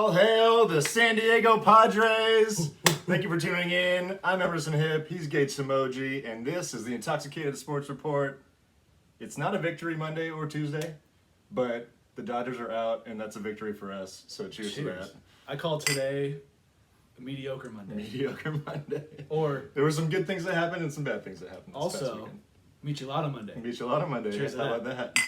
All hail the San Diego Padres. Thank you for tuning in. I'm Emerson Hip, he's Gage Samoji, and this is the Intoxicated Sports Report. It's not a victory Monday or Tuesday, but the Dodgers are out, and that's a victory for us, so cheers to that. I call today a mediocre Monday. Mediocre Monday. Or there were some good things that happened and some bad things that happened this past weekend. Michelada Monday. Michelada Monday. Cheers How about that?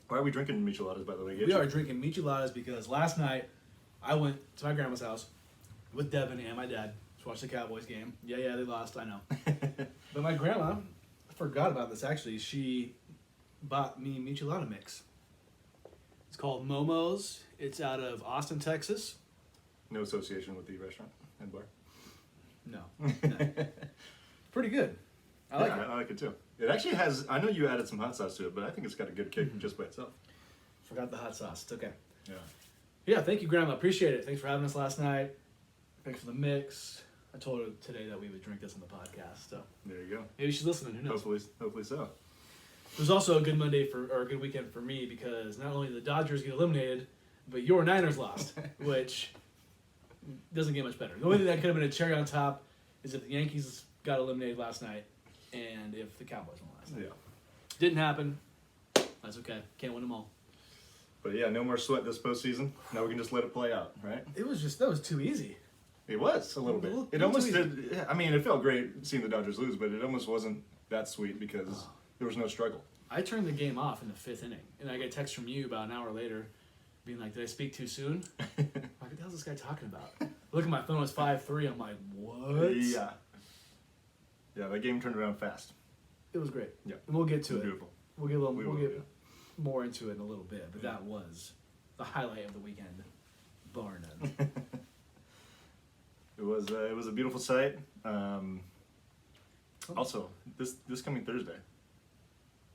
Why are we drinking micheladas, by the way? We are drinking micheladas because last night I went to my grandma's house with Devin and my dad to watch the Cowboys game. Yeah, they lost, I know. But my grandma, I forgot about this actually, she bought me michelada mix. It's called Momo's. It's out of Austin, Texas. No association with the restaurant and bar? No. Pretty good. I like it. I like it too. It actually has, I know you added some hot sauce to it, but I think it's got a good kick just by itself. Forgot the hot sauce. It's okay. Yeah. Yeah, thank you, Grandma. Appreciate it. Thanks for having us last night. Thanks for the mix. I told her today that we would drink this on the podcast, so there you go. maybe she's listening. Who knows? Hopefully so. It was also a good a good weekend for me because not only did the Dodgers get eliminated, but your Niners lost, which doesn't get much better. The only thing that could have been a cherry on top is if the Yankees got eliminated last night and if the Cowboys won last night. Yeah. Didn't happen. That's okay. Can't win them all. But yeah, no more sweat this postseason. Now we can just let it play out, right? That was too easy. It was a little bit. It almost did. Yeah, I mean, it felt great seeing the Dodgers lose, but it almost wasn't that sweet because there was no struggle. I turned the game off in the fifth inning, and I get a text from you about an hour later being like, did I speak too soon? I'm like, what the hell is this guy talking about? Look at my phone, it was 5-3. I'm like, what? Yeah. Yeah, that game turned around fast. It was great. Yeah. And we'll get to it. Beautiful. We'll get more into it in a little bit, but that was the highlight of the weekend, bar none. It was a beautiful sight. Also, this coming Thursday,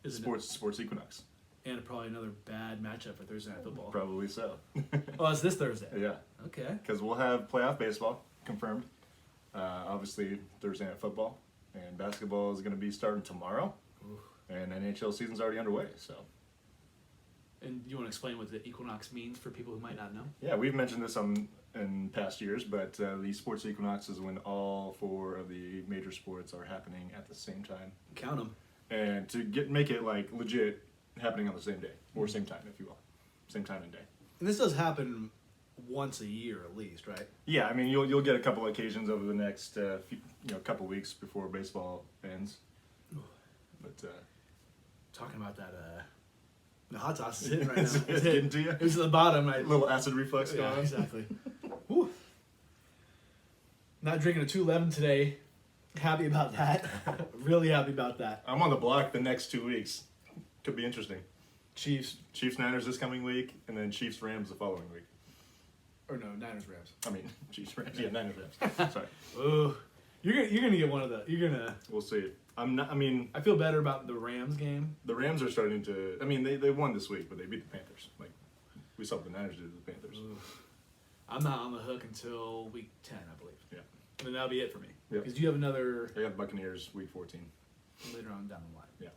sports equinox. And probably another bad matchup for Thursday Night Football. Probably so. Oh, it's this Thursday. Yeah. Okay. Because we'll have playoff baseball confirmed. Obviously, Thursday Night Football. And basketball is going to be starting tomorrow. Oof. And NHL season's already underway, so. And you want to explain what the equinox means for people who might not know? Yeah, we've mentioned this in past years, but the sports equinox is when all four of the major sports are happening at the same time. Count them. And to make it like legit happening on the same day, or same time, if you will. Same time and day. And this does happen once a year at least, right? Yeah, I mean, you'll get a couple occasions over the next couple weeks before baseball ends. But talking about that, the hot sauce is hitting right now. It's getting to you? It was at the bottom. A little acid reflux going on. Exactly. Whew. Not drinking a 211 today. Happy about that. Really happy about that. I'm on the block the next 2 weeks. Could be interesting. Chiefs Niners this coming week, and then Chiefs Rams the following week. Or no, Niners Rams. I mean, Chiefs Rams. Yeah, Niners Rams. Sorry. Oh, you're gonna get one of the. You're gonna. We'll see. I feel better about the Rams game. The Rams are starting to. I mean, they won this week, but they beat the Panthers. Like we saw what the Niners did to the Panthers. I'm not on the hook until week 10, I believe. Yeah. And then that'll be it for me. Yep. Because you have another. They have Buccaneers week 14. Later on down the line. Yeah.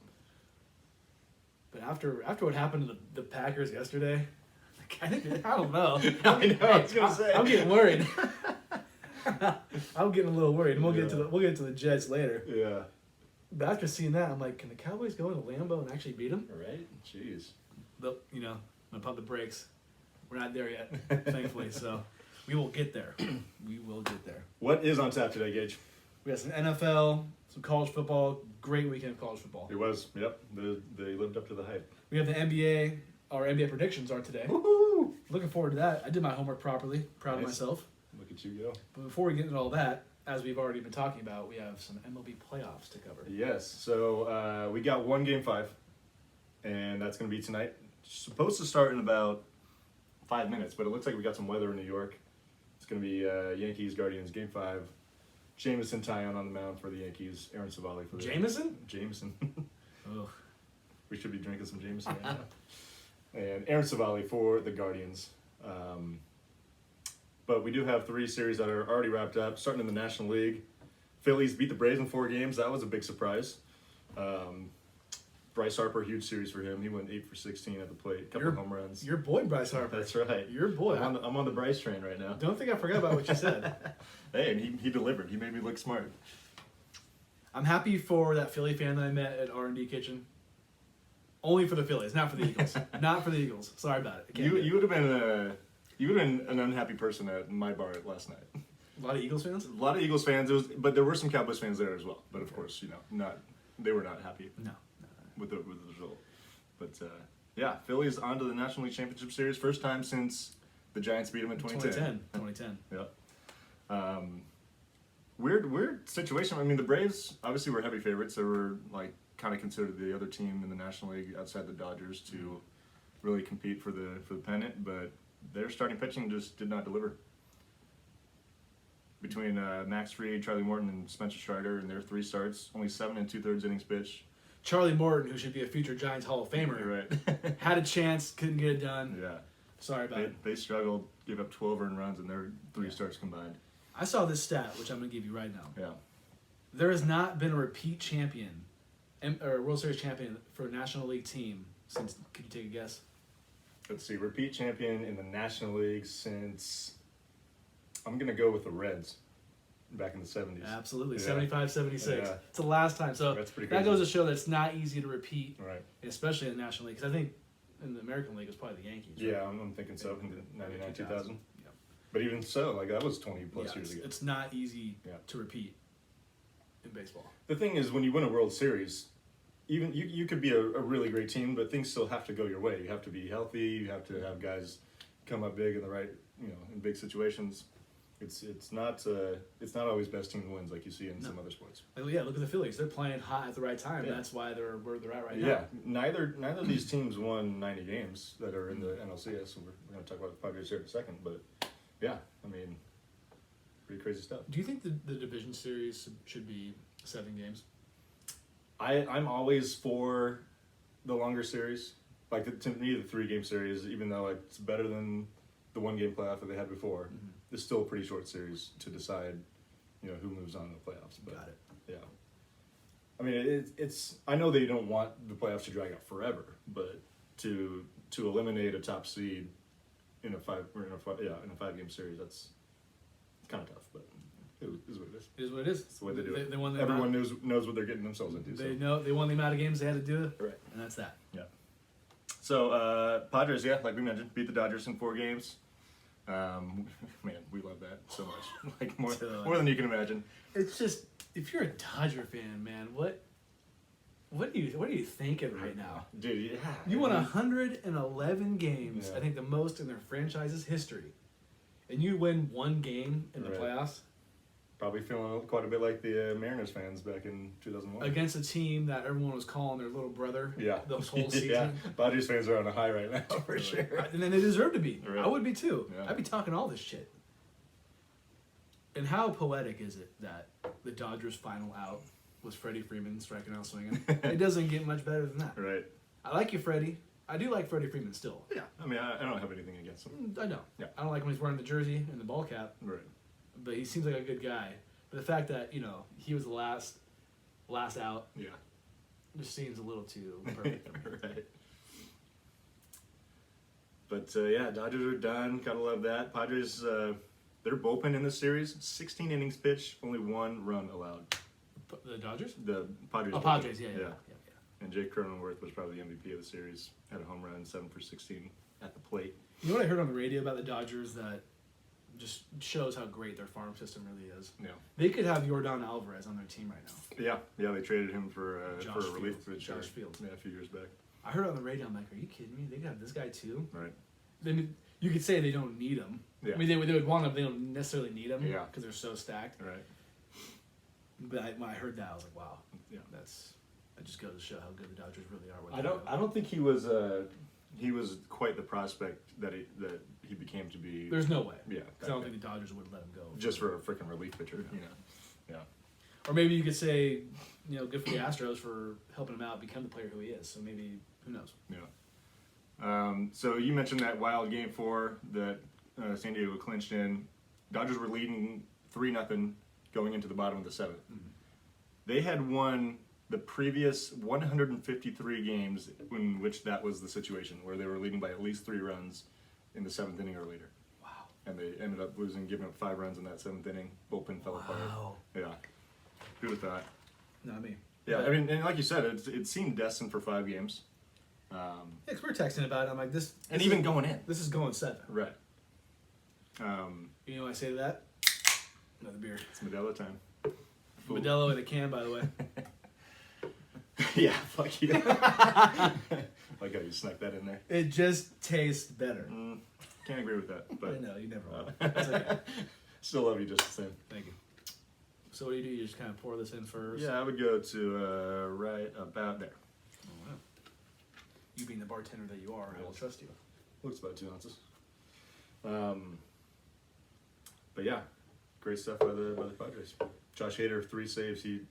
But after what happened to the Packers yesterday, I don't know. I know. I was gonna say. I'm getting worried. I'm getting a little worried. And we'll get to the Jets later. Yeah. But after seeing that, I'm like, can the Cowboys go into Lambeau and actually beat them? Right. Jeez. But I'm gonna pump the brakes. We're not there yet, thankfully. So we will get there. We will get there. What is on tap today, Gage? We got some NFL, some college football. Great weekend of college football. It was. Yep. They lived up to the hype. We have the NBA. Our NBA predictions are today. Woohoo! Looking forward to that. I did my homework properly. Proud of myself. Look at you go. But before we get into all that, as we've already been talking about, we have some MLB playoffs to cover. Yes. So we got one Game 5, and that's going to be tonight. Supposed to start in about 5 minutes, but it looks like we got some weather in New York. It's going to be Yankees Guardians Game 5. Jameson Taillon on the mound for the Yankees. Aaron Savali for the Jameson. Ugh. We should be drinking some Jameson right now. And Aaron Savali for the Guardians. But we do have 3 series that are already wrapped up. Starting in the National League, Phillies beat the Braves in 4 games. That was a big surprise. Bryce Harper, huge series for him. He went 8 for 16 at the plate, couple of home runs. Your boy Bryce Harper. That's right. Your boy. I'm on the Bryce train right now. Don't think I forgot about what you said. Hey, and he delivered. He made me look smart. I'm happy for that Philly fan that I met at R&D Kitchen. Only for the Phillies, not for the Eagles. Not for the Eagles. Sorry about it. You would have been an unhappy person at my bar last night. A lot of Eagles fans? A lot of Eagles fans, but there were some Cowboys fans there as well. But of course, they were not happy No. with the result. But yeah, Phillies on to the National League Championship Series, first time since the Giants beat them in 2010. 2010. Yeah. Weird situation. I mean, the Braves obviously were heavy favorites. They were like kind of considered the other team in the National League outside the Dodgers to really compete for the pennant, but their starting pitching just did not deliver. Between Max Fried, Charlie Morton, and Spencer Strider in their 3 starts, only 7 2/3 innings pitched. Charlie Morton, who should be a future Giants Hall of Famer, Right. had a chance, couldn't get it done. Yeah. Sorry about it. They struggled, gave up 12 earned runs in their 3 starts combined. I saw this stat, which I'm going to give you right now. Yeah. There has not been a repeat champion, or World Series champion for a National League team since, could you take a guess? Let's see, repeat champion in the National League since, I'm going to go with the Reds back in the 70s. Absolutely, Yeah. 75, 76. Yeah. It's the last time. So That's pretty that crazy. goes to show that it's not easy to repeat, Right. especially in the National League. Because I think in the American League, it's probably the Yankees. Right? Yeah, I'm thinking so, in the 99, 2000. Yeah. But even so, like that was 20 plus Yeah, years ago. it's not easy Yeah. to repeat in baseball. The thing is, when you win a World Series, even you could be a really great team, but things still have to go your way. You have to be healthy. You have to have guys come up big in the right, in big situations. It's not always best team wins like you see in some other sports. Like, yeah, look at the Phillies. They're playing hot at the right time. Yeah. That's why they're where they're at right now. Yeah, neither of these teams won 90 games that are in the NLCS, so we're going to talk about the Padres here in a second. But yeah, I mean, pretty crazy stuff. Do you think the division series should be 7 games? I'm always for the longer series. Like to me, the 3-game series, even though it's better than the 1-game playoff that they had before, it's still a pretty short series to decide, who moves on in the playoffs. But, Got it. Yeah. I mean, it's. I know they don't want the playoffs to drag out forever, but to eliminate a top seed in a 5-game series, that's kind of tough. But it is what it is. It is what it is. It's the way they do it. They won the Everyone amount, knows what they're getting themselves into. They So. know they won the amount of games they had to do, Right. and that's that. Yeah. So Padres, yeah, like we mentioned, beat the Dodgers in 4 games. Man, we love that so much, like more than you can imagine. It's just, if you're a Dodger fan, man, what are you thinking right now? Dude, yeah. You won 111 games, Yeah. I think the most in their franchise's history, and you win 1 game in the Right. playoffs Probably feeling quite a bit like the Mariners fans back in 2001. against a team that everyone was calling their little brother. Yeah. Those whole season. Yeah. Padres fans are on a high right now, for Really. sure. And then they deserve to be. Right. I would be too. Yeah. I'd be talking all this shit. And how poetic is it that the Dodgers' final out was Freddie Freeman striking out swinging? It doesn't get much better than that. Right. I like you, Freddie. I do like Freddie Freeman still. Yeah. I mean, I don't have anything against him. I know. Yeah. I don't like when he's wearing the jersey and the ball cap, Right. but he seems like a good guy. But the fact that, he was the last out Yeah. just seems a little too perfect. Right. But yeah, Dodgers are done. Gotta love that. Padres, their bullpen in this series, 16 innings pitched, only 1 run allowed. The Dodgers? The Padres. Oh, bullpen. Padres, yeah. And Jake Cronenworth was probably the MVP of the series. Had a home run, 7 for 16 at the plate. You know what I heard on the radio about the Dodgers that just shows how great their farm system really is? Yeah. They could have Yordan Alvarez on their team right now. Yeah, they traded him for a relief Fields. pitcher. Josh Fields. Yeah, a few years back. I heard on the radio, I'm like, are you kidding me? They could have this guy too? Right. Then you could say they don't need him. Yeah. I mean, they would want him, they don't necessarily need him Yeah. because they're so stacked. Right. But when I heard that, I was like, wow. Yeah. That just goes to show how good the Dodgers really are. I don't think he was quite the prospect that he became to be. There's no way. Yeah. Because I don't think the Dodgers would let him go. Just for a freaking relief pitcher, Yeah. Or maybe you could say, good for the Astros for helping him out become the player who he is. So maybe, who knows? Yeah. So you mentioned that wild game 4 that San Diego clinched in. Dodgers were leading 3-0 going into the bottom of the 7th. Mm-hmm. They had won the previous 153 games in which that was the situation, where they were leading by at least 3 runs in the 7th inning or later. Wow. And they ended up losing, giving up 5 runs in that 7th inning. Bullpen fell apart. Yeah. Who'd have thought? Not me. Yeah, I mean, and like you said, it seemed destined for 5 games. Yeah, 'cause we were texting about it. I'm like, this And even going in. This is going 7. Right. You know what I say to that? Another beer. It's Modelo time. Modelo in a can, by the way. Yeah, fuck you. Like how you snuck that in there. It just tastes better. Can't agree with that, I but know, you never will. That's okay. still love you just the same. Thank you. So what do? You just kind of pour this in first? Yeah, I would go to right about there. Oh, wow. You being the bartender that you are, I will trust you. Looks about 2 ounces. But yeah, great stuff by the Padres. Josh Hader, 3 saves. He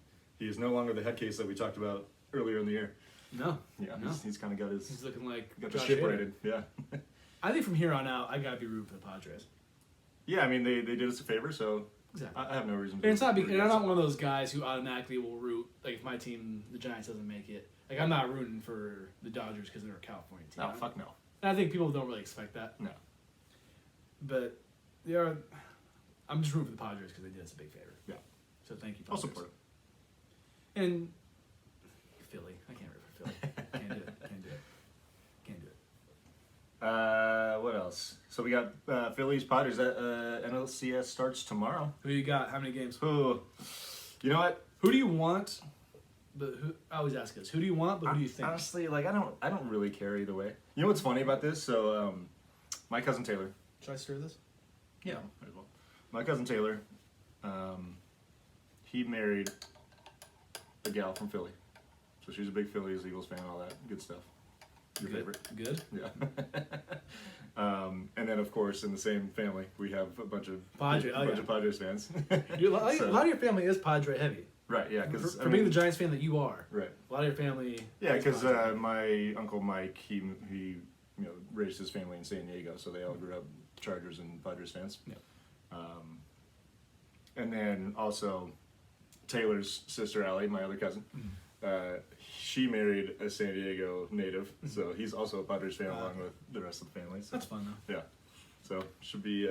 is no longer the head case that we talked about earlier in the year. No. Yeah, No. he's kind of got his He's looking like got Josh the ship Hader. righted. Yeah. I think from here on out, I gotta be rooting for the Padres. Yeah, I mean they did us a favor, so Exactly. I have no reason. And it's not. root And I'm against not them. one of those guys who automatically will root. Like if my team, the Giants, doesn't make it, like I'm not rooting for the Dodgers because they're a California team. Oh fuck no. And I think people don't really expect that. No. But they are. I'm just rooting for the Padres because they did us a big favor. Yeah. So thank you. I'll Padres. support it. And Philly, I can't root for Philly. Can't do it. Can't do it. Can't do it. What else? So we got Phillies, Padres. NLCS starts tomorrow. Who you got? How many games? Ooh. You know what? Who do you want? But who? I always ask this. Who do you want? But who do you think? Honestly, like I don't really care either way. You know what's funny about this? So my cousin Taylor. Should I stir this? Yeah. Might as well. My cousin Taylor. He married a gal from Philly, so she's a big Phillies, Eagles fan, all that good stuff. Your favorite? Good. Yeah. And then, of course, in the same family, we have a bunch of Padres fans. A lot of your family is Padre heavy. Right. Yeah. Because For being the Giants fan that you are, right. a lot of your family. Yeah, is because Padre. my uncle Mike, he raised his family in San Diego, so they all grew up Chargers and Padres fans. Yeah. And then also Taylor's sister Allie, my other cousin. She married a San Diego native, so he's also a Padres fan along with the rest of the family. So. That's fun though. Yeah, so should be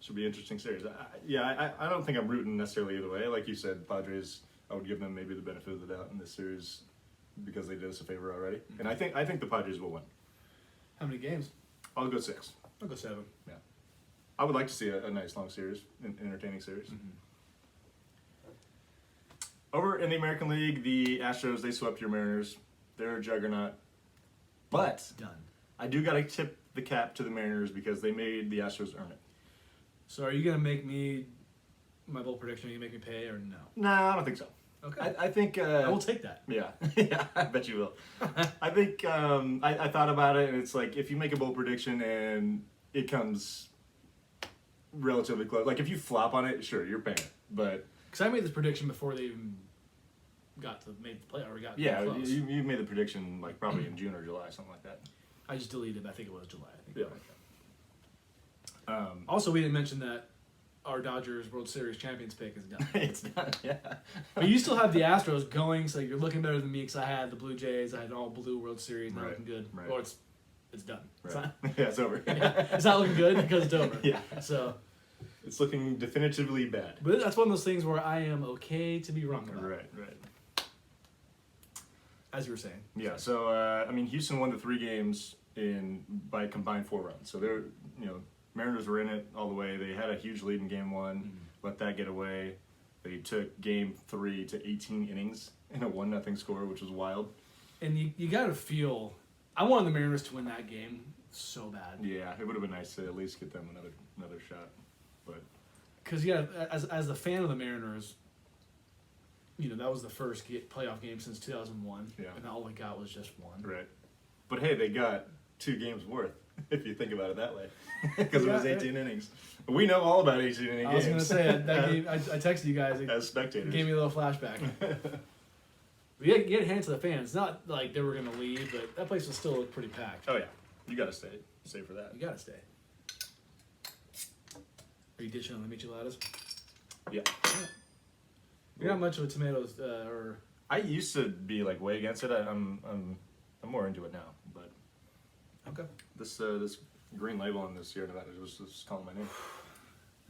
interesting series. I don't think I'm rooting necessarily either way. Like you said, Padres, I would give them maybe the benefit of the doubt in this series because they did us a favor already, and I think the Padres will win. How many games? I'll go 6. I'll go 7. Yeah, I would like to see a nice long series, an entertaining series. Over in the American League, the Astros, they swept your Mariners. They're a juggernaut. But Done. I do got to tip the cap to the Mariners because they made the Astros earn it. So are you gonna make me my bold prediction? Are you gonna make me pay or no? Nah, I don't think so. Okay. I think... I will take that. Yeah, yeah, I bet you will. I think I thought about it, and it's like if you make a bold prediction and it comes relatively close, like if you flop on it, sure, you're paying it. But Because I made this prediction before they even made the play or got yeah, close. you made the prediction like probably in June or July, something like that. I just deleted it. I think it was July. I think. Yeah. Also, we didn't mention that our Dodgers World Series champions pick is done. It's done. Yeah. But you still have the Astros going, so you're looking better than me because I had the Blue Jays. I had an all blue World Series. Not Right, looking good. right. Or it's done. It's Right. not, Yeah, it's over. it's not looking good because it's over. Yeah. So, It's looking definitively bad. but that's one of those things where I am okay to be wrong about. Right. As you were saying. Yeah, so I mean, Houston won the 3 games by a combined 4 runs. So they're, Mariners were in it all the way. They had a huge lead in Game 1, let that get away. They took Game 3 to 18 innings in a 1-0 score, which was wild. And you got to feel. I wanted the Mariners to win that game so bad. Yeah, it would have been nice to at least get them another shot, but Because yeah, as the fan of the Mariners, that was the first playoff game since 2001. Yeah. And all we got was just one. right. But hey, they got 2 games worth if you think about it that way, because it was 18 innings. We know all about 18 inning games. I was going to say that game, I texted you guys. It as spectators. gave me a little flashback. We had to get a hand to the fans. Not like they were going to leave, but that place was still pretty packed. Oh yeah, you got to stay for that. You got to stay. Are you ditching on the micheladas? Yeah. You're not much of a tomatoes or I used to be like way against it. I'm more into it now. But Okay. this green label on this Sierra Nevada was just calling my name.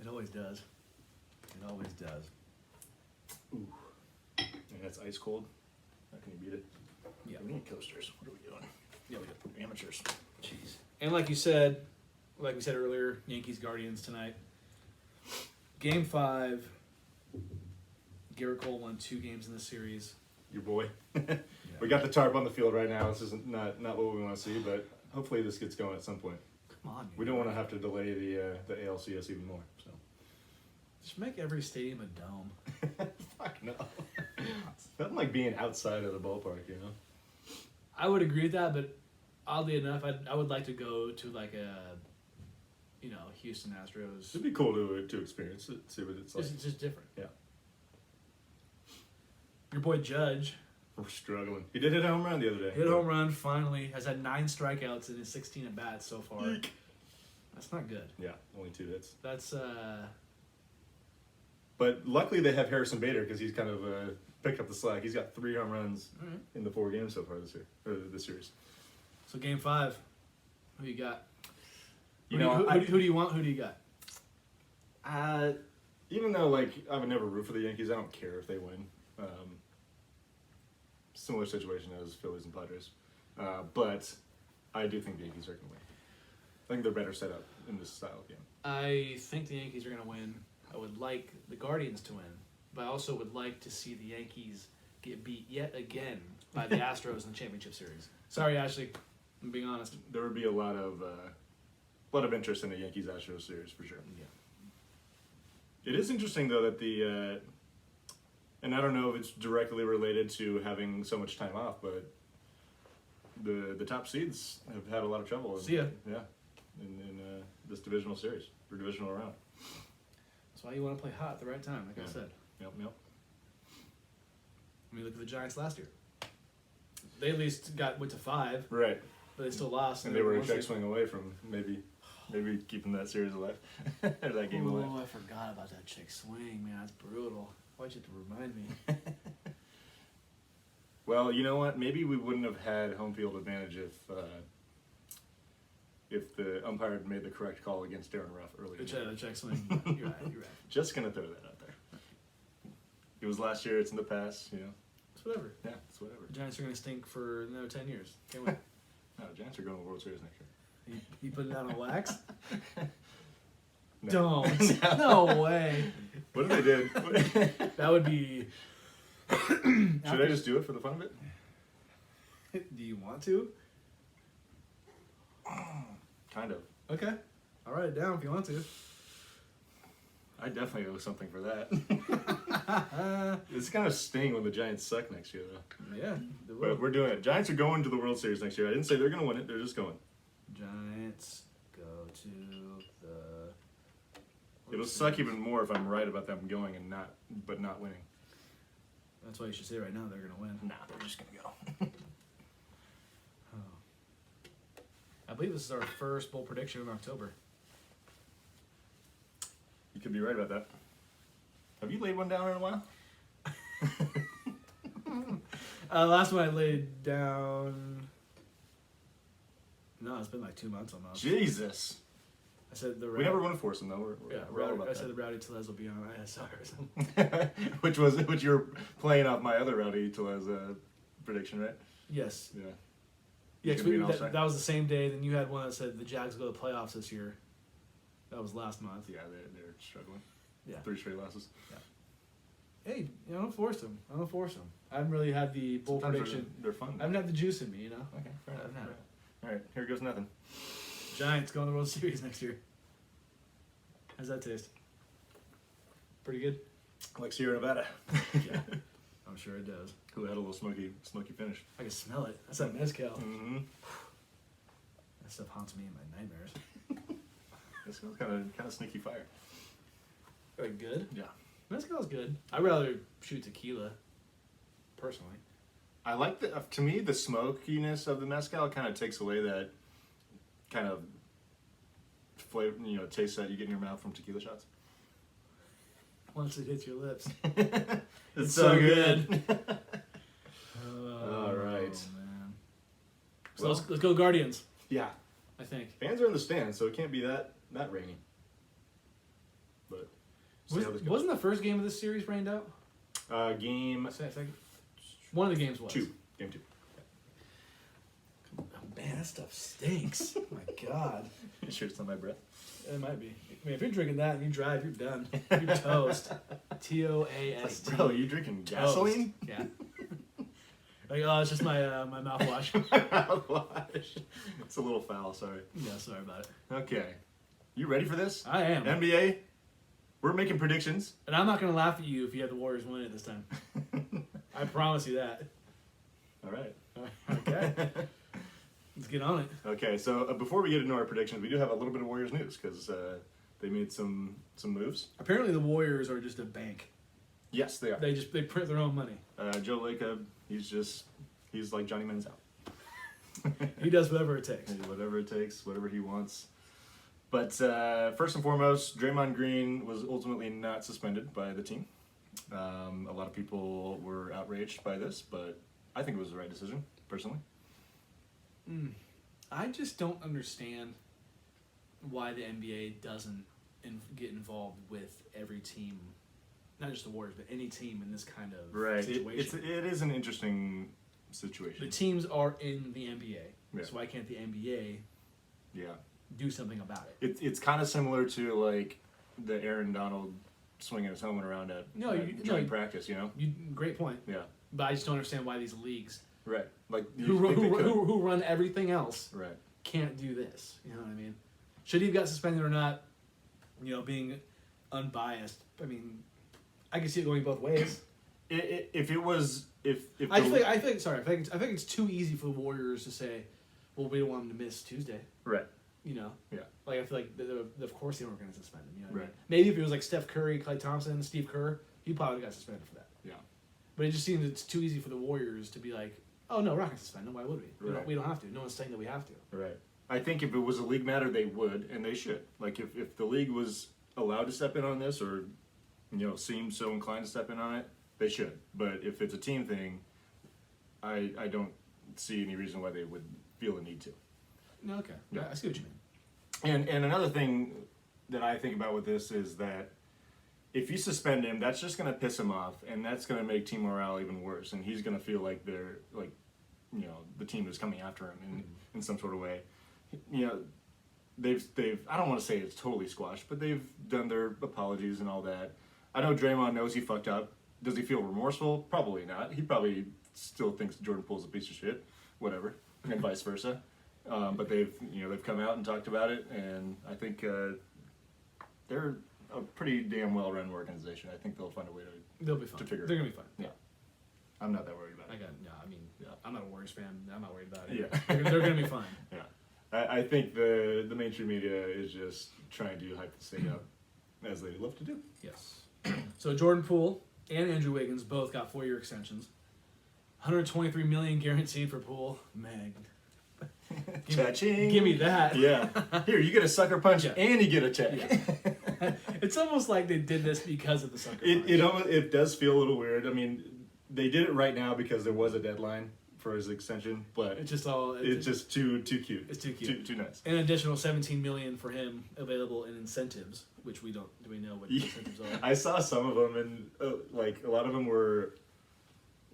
It always does. It always does. Ooh. And it's ice cold. How can you beat it? Yeah. We need coasters. What are we doing? Yeah, we do. We're amateurs. Jeez. And like we said earlier, Yankees Guardians tonight. Game 5. Garrett Cole won 2 games in the series. Your boy. We got the tarp on the field right now. This isn't not what we want to see, but hopefully this gets going at some point. Come on. We don't want to have to delay the ALCS even more. So just make every stadium a dome. fuck no. It's nothing like being outside of the ballpark, you know. I would agree with that, but oddly enough, I would like to go to like a, Houston Astros. It'd be cool to experience it, see what it's like. It's just different. Yeah. Your boy Judge We're struggling. He did hit a home run the other day. hit a home run finally. Has had 9 strikeouts in his 16 at bats so far. Eek. That's not good. Yeah, only 2 hits. That's But luckily they have Harrison Bader because he's kind of picked up the slack. He's got 3 home runs Alright. in the 4 games so far this series. So game 5. Who you got? You Who know, do you want? Who do you got? Even though like I would never root for the Yankees, I don't care if they win. Similar situation as Phillies and Padres, but I do think the Yankees are going to win. I think they're better set up in this style of game. I think the Yankees are going to win. I would like the Guardians to win, but I also would like to see the Yankees get beat yet again by the Astros in the championship series. Sorry, Ashley. I'm being honest. There would be a lot of interest in the Yankees-Astros series for sure. Yeah. It is interesting though that and I don't know if it's directly related to having so much time off, but the top seeds have had a lot of trouble. See ya. Yeah, in this divisional series or divisional round. That's why you want to play hot at the right time, like I said. Yep. I mean, look at the Giants last year. They at least went to 5, Right. but they still lost. And they were a check swing away from maybe keeping that series alive. Or that game alive. Oh, I forgot about that check swing, man. That's brutal. Why'd you have to remind me? Well, you know what? Maybe we wouldn't have had home field advantage if the umpire had made the correct call against Darren Ruff earlier. The check swing. You're right. Just gonna throw that out there. It was last year. It's in the past. You know. It's whatever. Yeah, it's whatever. The Giants are going to stink for another 10 years. Can't wait. No, the Giants are going to the World Series next year. You putting down a wax? No. Don't. No way. What if they did? That would be... Should I just do it for the fun of it? Do you want to? Kind of. Okay. I'll write it down if you want to. I definitely owe something for that. It's gonna sting when the Giants suck next year, though. Yeah. But we're doing it. Giants are going to the World Series next year. I didn't say they're gonna win it. They're just going. Giants go to the... It'll suck even more if I'm right about them going and not winning. That's why you should say right now they're going to win. Nah, they're just gonna go. I believe this is our first bowl prediction in October. You could be right about that. Have you laid one down in a while? Last one I laid down... No, it's been like 2 months almost. Jesus. I said the... We never want to force them, though. We're all about I that. said the Rowdy Tellez will be on ISR. which you were playing off my other Rowdy Tellez prediction, right? Yes. Yeah. Yeah, He's gonna be an that all-star. was the same day. Then you had one that said the Jags go to the playoffs this year. That was last month. Yeah, they're struggling. Yeah. 3 straight losses. Hey, don't force them. I don't force them. I haven't really had the bowl Sometimes prediction. They're fun. I haven't had the juice in me, you know. Okay, fair I haven't enough. had it. All right, here goes nothing. Giants going to the World Series next year. How's that taste? Pretty good. Like Sierra Nevada. Yeah, I'm sure it does. Who had a little smoky finish. I can smell it. That's that mezcal. Mm-hmm. That stuff haunts me in my nightmares. This smells kind of sneaky fire. Very good. Yeah. Mezcal's good. I'd rather shoot tequila, personally. I like to me, the smokiness of the mezcal kind of takes away that kind of flavor, taste that you get in your mouth from tequila shots. Once it hits your lips. It's so good. So let's go Guardians. Yeah. I think. Fans are in the stands, so it can't be that rainy. But see how this goes. Wasn't the first game of this series rained out? Game One of the games was. Game 2. Oh, man, that stuff stinks. Oh my God. You sure it's on my breath? It might be. I mean, if you're drinking that and you drive, you're done. You're toast. Toast. Bro, you drinking gasoline? Yeah. Like, oh, it's just my mouthwash. Mouthwash. It's a little foul, sorry. Yeah, sorry about it. Okay. You ready for this? I am. NBA, we're making predictions. And I'm not going to laugh at you if you have the Warriors win it this time. I promise you that. All right. Okay. Let's get on it. Okay, so before we get into our predictions, we do have a little bit of Warriors news because they made some moves. Apparently the Warriors are just a bank. Yes, they are. They print their own money. Joe Lacob, he's like Johnny Manziel. He does whatever it takes. Whatever it takes, whatever he wants. But first and foremost, Draymond Green was ultimately not suspended by the team. A lot of people were outraged by this, but I think it was the right decision, personally. I just don't understand why the NBA doesn't get involved with every team, not just the Warriors, but any team in this kind of situation. It is an interesting situation. The teams are in the NBA, Yeah. so why can't the NBA do something about it? It's kind of similar to like the Aaron Donald swinging his helmet around at joint practice, you know? Great point. Yeah. But I just don't understand why these leagues Right. Like who run everything else right. can't do this. You know what I mean? Should he have got suspended or not? You know, being unbiased. I mean, I can see it going both ways. If it was I think it's too easy for the Warriors to say, well, we don't want him to miss Tuesday. Right. You know. Yeah. Like I feel like of course they weren't going to suspend him. You know what I mean? Right. Maybe if it was like Steph Curry, Klay Thompson, Steve Kerr, he probably got suspended for that. Yeah. But it just seems it's too easy for the Warriors to be like, oh no, we're not going to suspend him. Why would we? Right. We don't have to. No one's saying that we have to. Right. I think if it was a league matter, they would, and they should. Like if the league was allowed to step in on this, or seemed so inclined to step in on it, they should. But if it's a team thing, I don't see any reason why they would feel the need to. No, okay. Yeah, I see what you mean. And another thing that I think about with this is that if you suspend him, that's just going to piss him off, and that's going to make team morale even worse, and he's going to feel like they're like, the team is coming after him in some sort of way. They've I don't want to say it's totally squashed, but they've done their apologies and all that. I know Draymond knows he fucked up. Does he feel remorseful? Probably not. He probably still thinks Jordan Poole's a piece of shit, whatever, and vice versa. But they've come out and talked about it, and I think they're a pretty damn well-run organization. I think they'll find a way They'll be fine. to figure. They're gonna be fine. Yeah, I'm not that worried about it. I'm not a Warriors fan. I'm not worried about it. Yeah, they're gonna be fine. Yeah, I think the mainstream media is just trying to hype this thing up, as they love to do. Yes. So Jordan Poole and Andrew Wiggins both got 4-year extensions. $123 million guaranteed for Poole. Man. Cha-ching. Give me that. Yeah. Here, you get a sucker punch and you get a check. Yeah. It's almost like they did this because of the sucker punch. It does feel a little weird. I mean, they did it right now because there was a deadline for his extension, but it's just too cute. It's too cute. Too nice. An additional $17 million for him available in incentives, which do we know what the incentives are? I saw some of them, and like a lot of them were.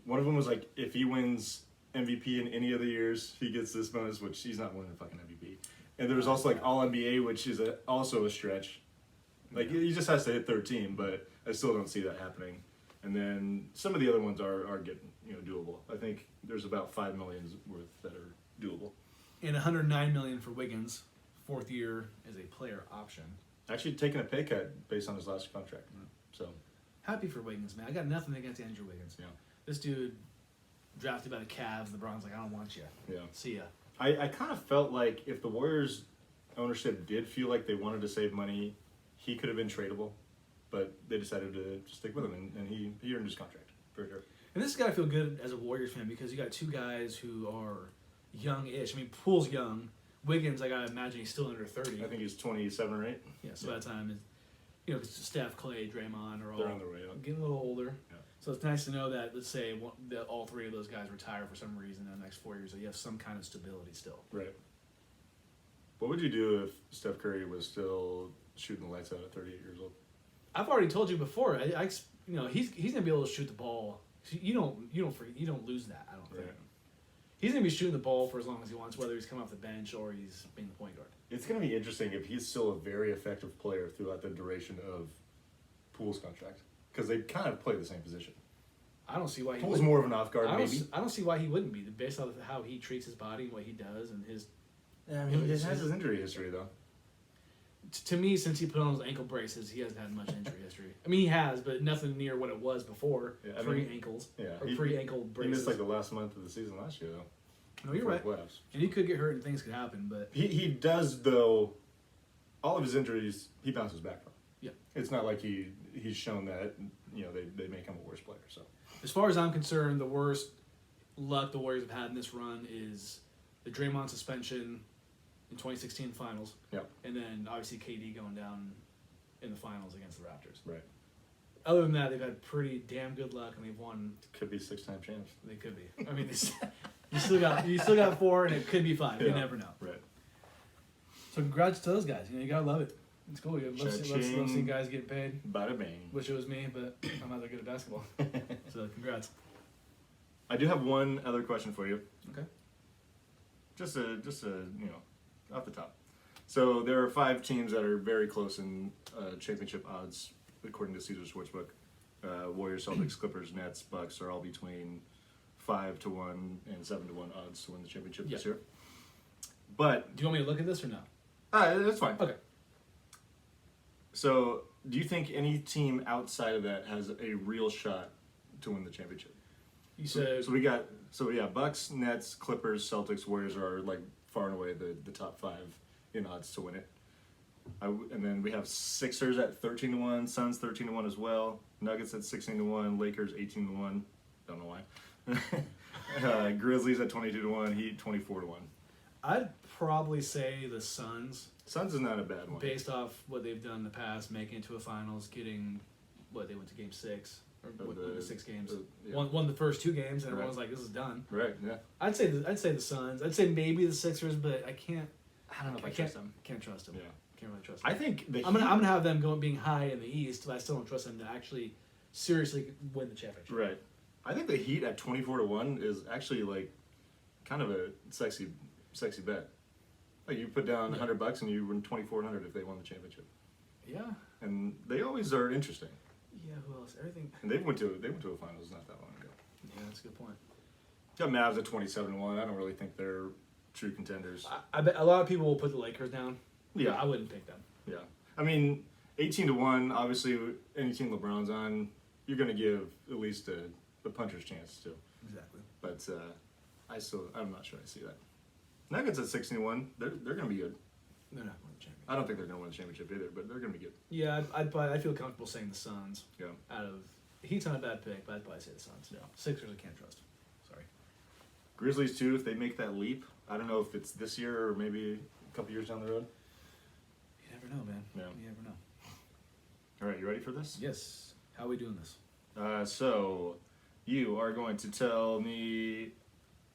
One of them was like, if he wins MVP in any of the years, he gets this bonus, which he's not winning the fucking MVP. And there was also like All NBA, which is also a stretch. Like he just has to hit 13, but I still don't see that happening. And then some of the other ones are getting doable. I think there's about $5 million worth that are doable. And $109 million for Wiggins, 4th year as a player option. Actually taking a pay cut based on his last contract. So happy for Wiggins, man. I got nothing against Andrew Wiggins. Yeah. This dude drafted by the Cavs. LeBron's like, I don't want you. Yeah. See ya. I kind of felt like if the Warriors ownership did feel like they wanted to save money, he could have been tradable, but they decided to stick with him, and he earned his contract for sure. And this has got to feel good as a Warriors fan because you got two guys who are young-ish. I mean, Poole's young. Wiggins, I gotta imagine he's still under 30. I think he's 27 or 8. Yeah, so by the time, Steph, Clay, Draymond are all They're on the way up. getting a little older. Yeah. So it's nice to know that, let's say, that all three of those guys retire for some reason in the next 4 years, that you have some kind of stability still. Right. What would you do if Steph Curry was still shooting the lights out at 38 years old? I've already told you before. He's gonna be able to shoot the ball. You don't lose that. I don't think. Right. He's gonna be shooting the ball for as long as he wants, whether he's coming off the bench or he's being the point guard. It's going to be interesting if he's still a very effective player throughout the duration of Poole's contract, because they kind of play the same position. I don't see why he Poole's wouldn't. more of an off guard, maybe. I don't see why he wouldn't be, based on how he treats his body and what he does and his. Yeah, I mean, he has his injury history though. To me, since he put on those ankle braces, he hasn't had much injury history. I mean, he has, but nothing near what it was before pre-ankles or pre-ankle braces. He missed like the last month of the season last year though. No, you're right. Playoffs. And he could get hurt and things could happen, but he does though. All of his injuries, he bounces back from. Yeah, it's not like he's shown that they make him a worse player. So as far as I'm concerned, the worst luck the Warriors have had in this run is the Draymond suspension in 2016 finals. Yep. And then obviously KD going down in the finals against the Raptors. Right. Other than that, they've had pretty damn good luck, and they've won. Could be 6-time champs. They could be. I mean, you still got 4, and it could be 5. Yeah. You never know. Right. So congrats to those guys. You gotta love it. It's cool. Let's see guys get paid. Bada bang. Wish it was me, but I'm not that good at basketball. So congrats. I do have one other question for you. Okay. Just off the top. So there are 5 teams that are very close in championship odds according to Caesar Sportsbook. Warriors, Celtics, Clippers, Nets, Bucks are all between 5-1 and 7-1 odds to win the championship this year. But do you want me to look at this or no? That's fine. Okay. So, do you think any team outside of that has a real shot to win the championship? You said so we got Bucks, Nets, Clippers, Celtics, Warriors are like far and away the top 5 in odds to win it. And then we have Sixers at 13-1, Suns 13-1 as well, Nuggets at 16-1, Lakers 18-1. Don't know why. Grizzlies at 22-1, Heat 24-1. I'd probably say the Suns. Suns is not a bad one. Based off what they've done in the past, making it to a finals, getting they went to game 6 or the 6 games. Won the first 2 games, and everyone's like, "This is done." Right. Yeah. I'd say the Suns. I'd say maybe the Sixers, but I can't. I don't know if I trust them. Can't trust them. Yeah. Can't really trust them. I think I'm gonna have them being high in the East, but I still don't trust them to actually seriously win the championship. Right. I think the Heat at 24-1 is actually like kind of a sexy bet. Like you put down $100 and you win $2,400 if they won the championship. Yeah. And they always are interesting. Yeah. Who else? Everything. And they went to a finals not that long ago. Yeah, that's a good point. Got Mavs at 27-1. I don't really think they're true contenders. I bet a lot of people will put the Lakers down. Yeah. I wouldn't pick them. Yeah. I mean, 18-1. Obviously, any team LeBron's on, you're going to give at least a puncher's chance too. Exactly. But I'm not sure I see that. Nuggets at 16-1. They're going to be good. They're not winning the championship. I don't think they're going to win the championship either, but they're going to be good. Yeah, I feel comfortable saying the Suns. Yeah. Out of Heat's not a bad pick, but I'd probably say the Suns. Yeah. Sixers I can't trust. Sorry. Grizzlies too. If they make that leap, I don't know if it's this year or maybe a couple years down the road. You never know, man. Yeah. You never know. All right, you ready for this? Yes. How are we doing this? So you are going to tell me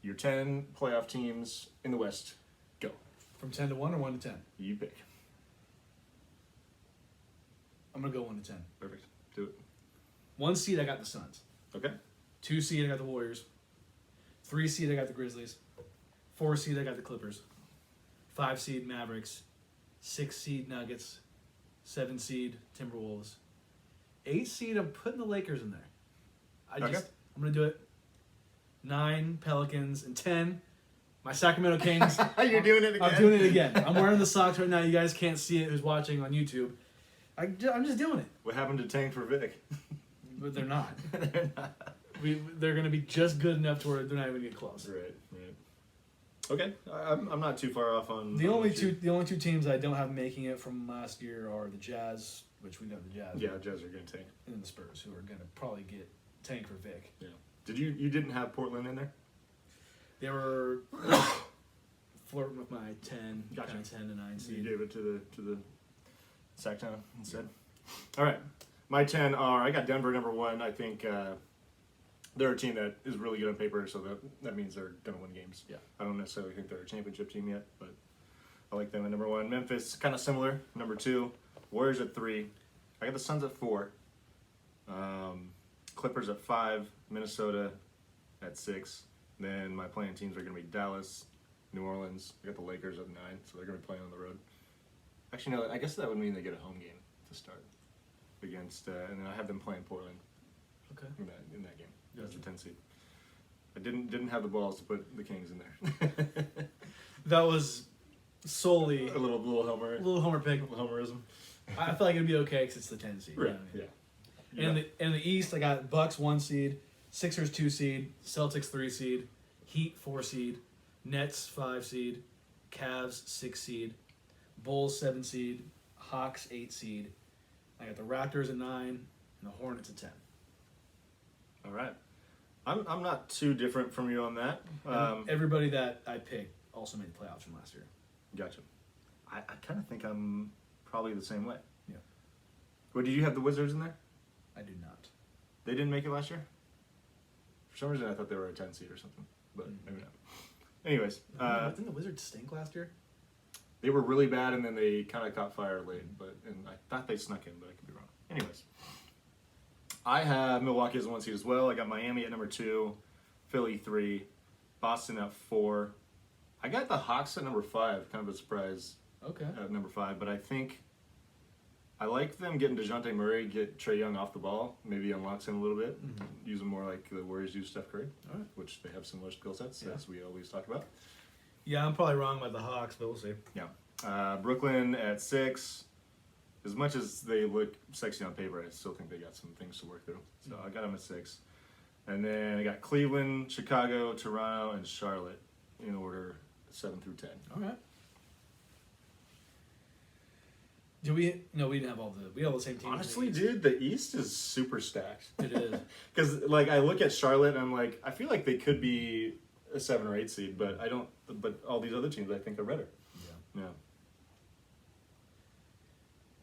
your 10 playoff teams in the West. Go. From 10 to 1 or 1 to 10? You pick. I'm gonna go 1 to 10. Perfect. Do it. 1 seed I got the Suns. Okay. 2 seed I got the Warriors. 3 seed I got the Grizzlies. 4 seed I got the Clippers. 5 seed Mavericks. 6 seed Nuggets. 7 seed Timberwolves. 8 seed I'm putting the Lakers in there. I'm gonna do it. 9 Pelicans and 10 my Sacramento Kings. You're doing it again. I'm doing it again. I'm wearing the socks right now. You guys can't see it who's watching on YouTube. I'm just doing it. What happened to Tank for Vic? But they're not. They're not. They're going to be just good enough to where they're not even get close. Right. Okay, I'm not too far off on the only two teams I don't have making it from last year are the Jazz, which we know the Jazz. Yeah, Jazz are going to tank. And the Spurs, who are going to probably get tank for Vic. Yeah. You didn't have Portland in there? They were flirting with my 10, gotcha. kind of 10 to 9 seed. You gave it to the Sacktown instead. All right, my 10 are I got Denver number 1. I think they're a team that is really good on paper, so that means they're going to win games. Yeah. I don't necessarily think they're a championship team yet, but I like them at number 1. Memphis, kind of similar, number 2. Warriors at 3. I got the Suns at 4. Clippers at 5. Minnesota at 6. Then my playing teams are going to be Dallas, New Orleans. I got the Lakers at 9, so they're going to be playing on the road. Actually, no, I guess that would mean they get a home game to start against, and then I have them playing Portland. Okay. In that game. That's Gotcha. the 10 seed. I didn't have the balls to put the Kings in there. That was solely a little homer. a little homer pick. Little homerism. I feel like it'd be okay because it's the 10 seed. Right. You know what I mean? Yeah. In the East, I got Bucks 1 seed, Sixers 2 seed, Celtics 3 seed, Heat 4 seed, Nets 5 seed, Cavs 6 seed, Bulls 7 seed, Hawks 8 seed. I got the Raptors at 9 and the Hornets at 10. All right. I'm not too different from you on that. And everybody that I picked also made the playoffs from last year. Gotcha. I kind of think I'm probably the same way. Yeah. Well, did you have the Wizards in there? I do not. They didn't make it last year? For some reason, I thought they were a 10 seed or something, but maybe not. Anyways, Didn't the Wizards stink last year? they were really bad, and then they kind of caught fire late, and I thought they snuck in, but I could be wrong. Anyways, I have Milwaukee as a 1 seed as well. I got Miami at number 2, Philly 3, Boston at 4. I got the Hawks at number 5, kind of a surprise Okay. at number 5, but I think I like them getting DeJounte Murray, get Trae Young off the ball, maybe unlocks him a little bit, use him more like the Warriors use Steph Curry, All right. which they have similar skill sets, Yeah. as we always talk about. Yeah, I'm probably wrong about the Hawks, but we'll see. Yeah. Brooklyn at 6. As much as they look sexy on paper, I still think they got some things to work through. So I got them at 6. And then I got Cleveland, Chicago, Toronto, and Charlotte in order 7 through 10. All right. Do we? No, we didn't have all the. We had all the same teams. Honestly, dude, the East is super stacked. It is. Because, like, I look at Charlotte and I'm like, I feel like they could be a 7 or 8 seed, but I don't. But all these other teams, I think, are better. Yeah. Yeah.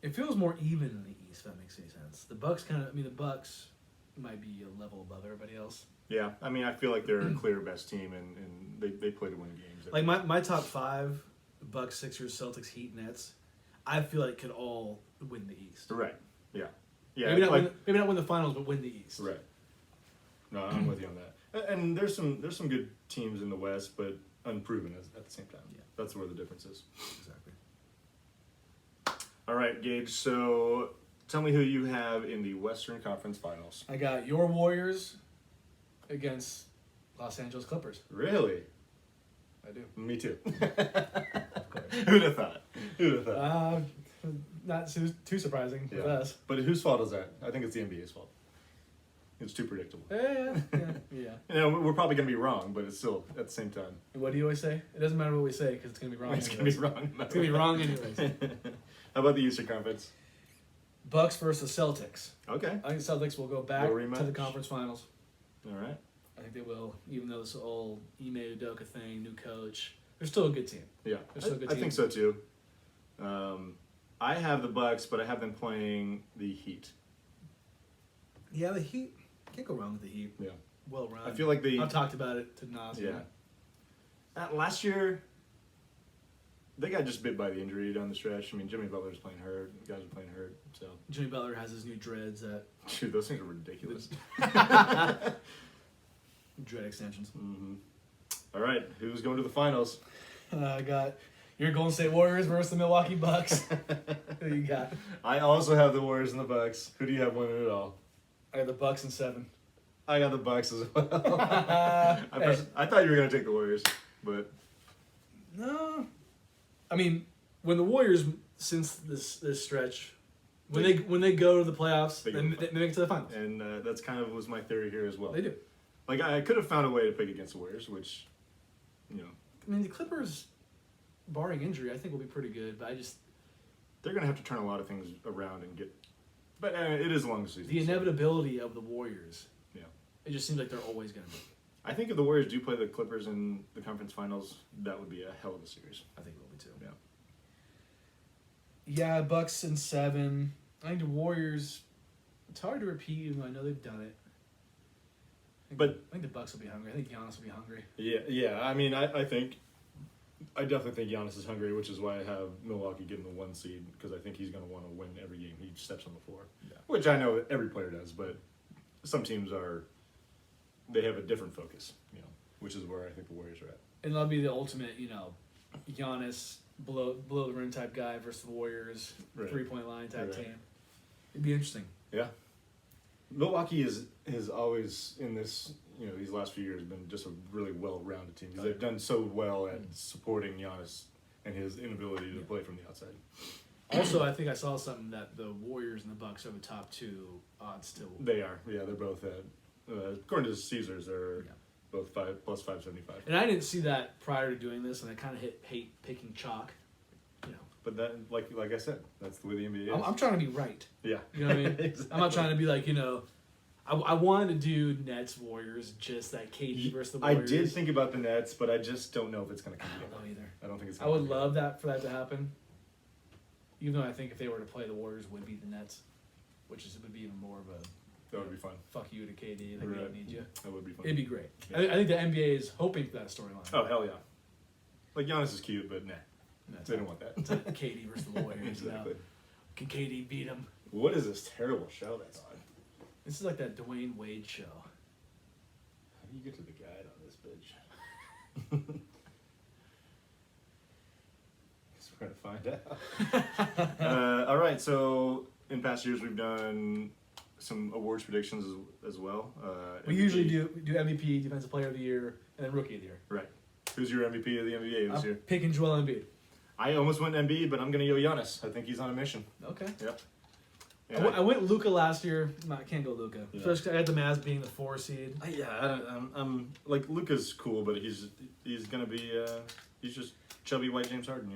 It feels more even in the East. If that makes any sense. The Bucks kind of. I mean, the Bucks might be a level above everybody else. Yeah. I mean, I feel like they're a clear best team, and they play to win games. Like my top 5: Bucks, Sixers, Celtics, Heat, Nets. I feel like could all win the East. Right. Yeah. Yeah. Maybe not, like, maybe not win the finals, but win the East. Right. No, I'm with you on that. And there's some good teams in the West, but unproven at the same time. Yeah. That's where the difference is. Exactly. All right, Gage. So tell me who you have in the Western Conference Finals. I got your Warriors against Los Angeles Clippers. Really? I do. Me too. Of course. Who'd have thought? Who'd have thought? Not too surprising with us. But whose fault is that? I think it's the NBA's fault. It's too predictable. Yeah. You know, we're probably going to be wrong, but it's still, at the same time. What do you always say? It doesn't matter what we say because it's going to be wrong. It's going to be wrong. It's going to be wrong anyways. How about the Eastern Conference? Bucks versus Celtics. Okay. I think the Celtics will go back Little rematch. to the conference finals. All right. I think they will, even though this whole Ime Udoka thing, new coach. They're still a good team. Yeah, They're still a good I team. think so too. I have the Bucks, but I have them playing the Heat. Yeah, the Heat. Can't go wrong with the Heat. Yeah. Well run. I feel like I've talked about it to nauseam. Yeah. Last year, they got just bit by the injury down the stretch. I mean, Jimmy Butler's playing hurt. Guys are playing hurt. So, Jimmy Butler has his new dreads that dude, those things are ridiculous. dread extensions. Mm-hmm. All right, who's going to the finals? I got your Golden State Warriors versus the Milwaukee Bucks. Who you got? I also have the Warriors and the Bucks. Who do you have winning it all? I got the Bucks in 7. I got the Bucks as well. I thought you were going to take the Warriors, but No, I mean when the Warriors since this stretch, when they go to the playoffs, they make it to the finals. and that's kind of was my theory here as well. They do. Like I could have found a way to pick against the Warriors, which, you know, I mean the Clippers, barring injury, I think will be pretty good. But they're going to have to turn a lot of things around and get. But it is a long season. the inevitability of the Warriors. Yeah. It just seems like they're always going to be. I think if the Warriors do play the Clippers in the conference finals, that would be a hell of a series. I think it will be too. Yeah. Yeah, Bucks in 7. I think the Warriors. It's hard to repeat, even though I know they've done it. I But I think the Bucks will be hungry. I think Giannis will be hungry. yeah. I mean, I definitely think Giannis is hungry, which is why I have Milwaukee getting the 1 seed, because I think he's going to want to win every game he steps on the floor. Yeah. Which I know every player does, but some teams they have a different focus, which is where I think the Warriors are at. And that'll be the ultimate, Giannis below the rim type guy versus the Warriors, Right. 3-point line type Right. team. It'd be interesting. Yeah. Milwaukee has always, in this, these last few years, been just a really well-rounded team. They've done so well at supporting Giannis and his inability to play from the outside. Also, I think I saw something that the Warriors and the Bucks are the top 2 odds to. They are. Yeah, they're both at, according to Caesars, they're Yeah. both plus 575. And I didn't see that prior to doing this, and I kind of hate picking chalk. But that, like I said, that's the way the NBA is. I'm trying to be right. Yeah. You know what I mean? Exactly. I'm not trying to be like, I wanted to do Nets Warriors, just that KD versus the I Warriors. did think about the Nets, but I just don't know if it's going to come I don't together. know either. I don't think it's I going would love that for that to happen. Even though I think if they were to play the Warriors, would beat the Nets, would be even more of a That would be fun. fuck you to KD. Like we Right. don't need you. That would be fun. It'd be great. Yeah. I think the NBA is hoping for that storyline. Oh, hell yeah. Like, Giannis is cute, but nah. That's They don't want that. It's like KD versus the Warriors. Exactly. Can KD beat him? What is this terrible show that's on? This is like that Dwayne Wade show. How do you get to the guide on this bitch? Guess we're going to find out. All right, so in past years we've done some awards predictions as well. We MVP. usually do MVP, Defensive Player of the Year, and then Rookie of the Year. Right. Who's your MVP of the NBA this I'm year? picking Joel Embiid. I almost went Embiid, but I'm going to go Giannis. I think he's on a mission. Okay. Yep. I went Luka last year. No, I can't go Luka. Yeah. First, I had the Mavs being the 4 seed. I'm like, Luka's cool, but he's gonna be he's just chubby white James Harden,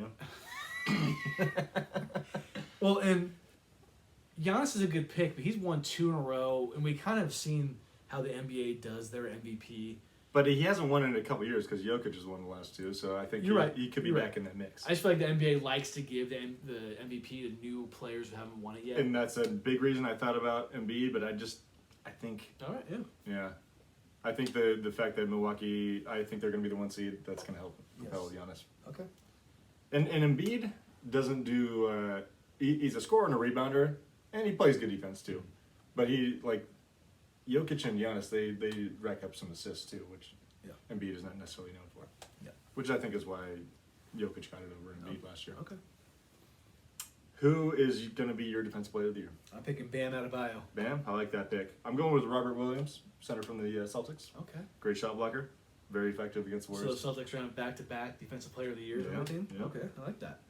Well, and Giannis is a good pick, but he's won 2 in a row, and we kind of seen how the NBA does their MVP. But he hasn't won in a couple years because Jokic has won the last 2, so I think You're right. he could be You're back right. in that mix. I just feel like the NBA likes to give the MVP to new players who haven't won it yet. And that's a big reason I thought about Embiid, but I think All right, yeah, I think the fact that Milwaukee, I think they're gonna be the 1 seed. That's gonna help propel Giannis. Okay. And Embiid doesn't do. He's a scorer and a rebounder, and he plays good defense too. But Jokic and Giannis, they rack up some assists too, which Embiid is not necessarily known for. Yeah. Which I think is why Jokic got it over Embiid last year. Okay. Who is going to be your defensive player of the year? I'm picking Bam Adebayo. Bam, I like that pick. I'm going with Robert Williams, center from the Celtics. Okay. Great shot blocker, very effective against the So Warriors. the Celtics are on back-to-back Defensive Player of the Year. Yeah, Team? yeah. Okay, I like that.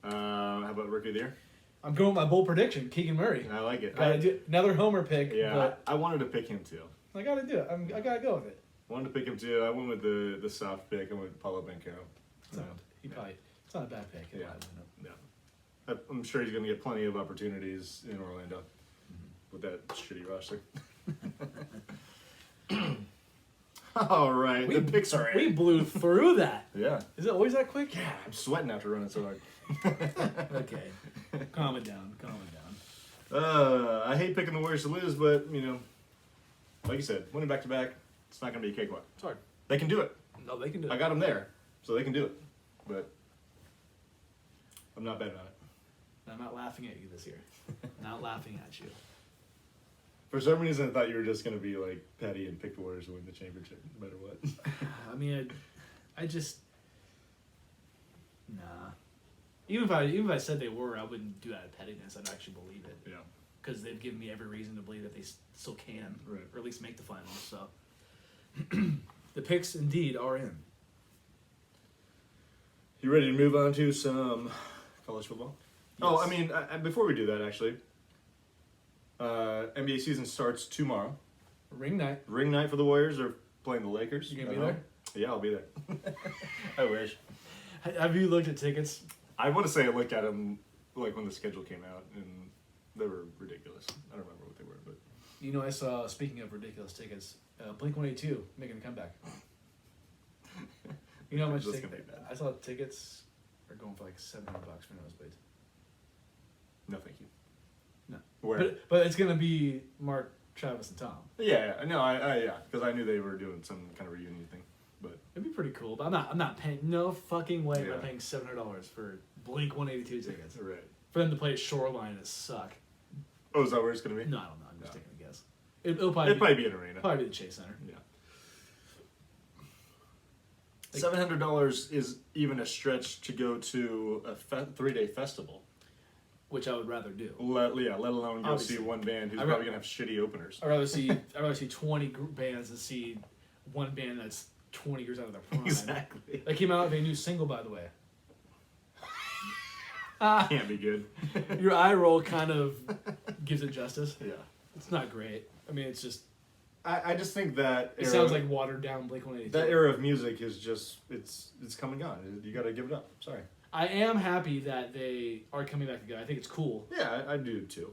How about Rookie of the Year? I'm going with my bold prediction, Keegan Murray. I like it. Gotta do another homer pick. Yeah, but I wanted to pick him too. I gotta do it. I gotta go with it. Wanted to pick him too. I went with the soft pick. I went with Paulo Banchero. It's not a bad pick. Yeah. I'm sure he's going to get plenty of opportunities in Orlando with that shitty roster. All right, the picks are We in. blew through that. Yeah. Is it always that quick? Yeah, I'm sweating after running so hard. Okay. Calm it down. Calm it down. I hate picking the Warriors to lose, but, like you said, winning back-to-back, it's not going to be a cakewalk. It's hard. They can do it. No, they can do it. I got them there, so they can do it. But I'm not betting on it. I'm not laughing at you this year. Not laughing at you. For some reason, I thought you were just going to be like petty and pick the Warriors to win the championship, no matter what. I mean, I just nah. Even if I said they were, I wouldn't do that out of pettiness. I'd actually believe it. Yeah. Because they've given me every reason to believe that they still can, Right. or at least make the finals. So the picks indeed are in. You ready to move on to some college football? Yes. Oh, I mean, before we do that, actually, NBA season starts tomorrow. Ring night. Ring night for the Warriors. They're playing the Lakers. You gonna be at home. there? Yeah, I'll be there. I wish. Have you looked at tickets? I want to say I looked at them like when the schedule came out, and they were ridiculous. I don't remember what they were, but You know, I saw. Speaking of ridiculous tickets, Blink-182 making a comeback. You know how much That's ticket? gonna be bad. I saw tickets are going for like $700 for nosebleeds. no, thank you. No. Where? But it's gonna be Mark Travis and Tom. Yeah, no, yeah, because I knew they were doing some kind of reunion thing, but It'd be pretty cool, but I'm not paying. No fucking way am I Yeah. paying $700 for Blink 182 tickets right. for them to play at Shoreline and suck. Oh, is that where it's gonna be? No, I don't know. I'm just No. taking a guess. It'll probably It'd probably be an arena. probably be the Chase Center. Yeah. Like- $700 is even a stretch to go to a 3-day festival. Which I would rather do. Let alone go Obviously. see one band who's I'd probably gonna have shitty openers. I'd rather see 20 bands than see one band that's 20 years out of their prime. Exactly. They came out with a new single, by the way. Can't be good. Your eye roll kind of gives it justice. Yeah. It's not great. I mean, it's just I just think that it sounds like watered down Blink 182. that era of music is just it's coming on. You got to give it up. Sorry. I am happy that they are coming back together. I think it's cool. Yeah, I do too,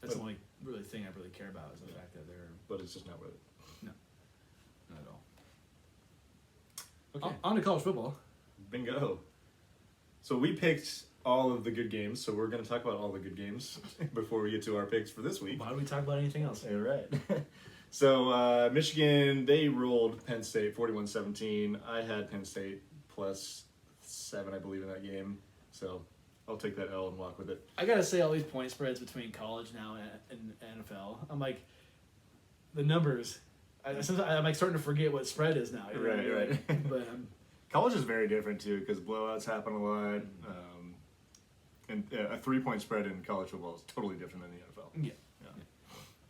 That's the only really thing I really care about is the fact that they're but it's just not worth it. not at all. Okay. On to college football. Bingo. So we picked all of the good games, so we're going to talk about all the good games before we get to our picks for this week. Why don't we talk about anything else? All right. So Michigan, they rolled Penn State 41-17. I had Penn State plus 7, I believe, in that game. So I'll take that L and walk with it. I gotta say, all these point spreads between college now and NFL, I'm like, the numbers. I'm like starting to forget what spread is now. You know? Right. But College is very different too because blowouts happen a lot, and a 3-point spread in college football is totally different than the NFL. yeah.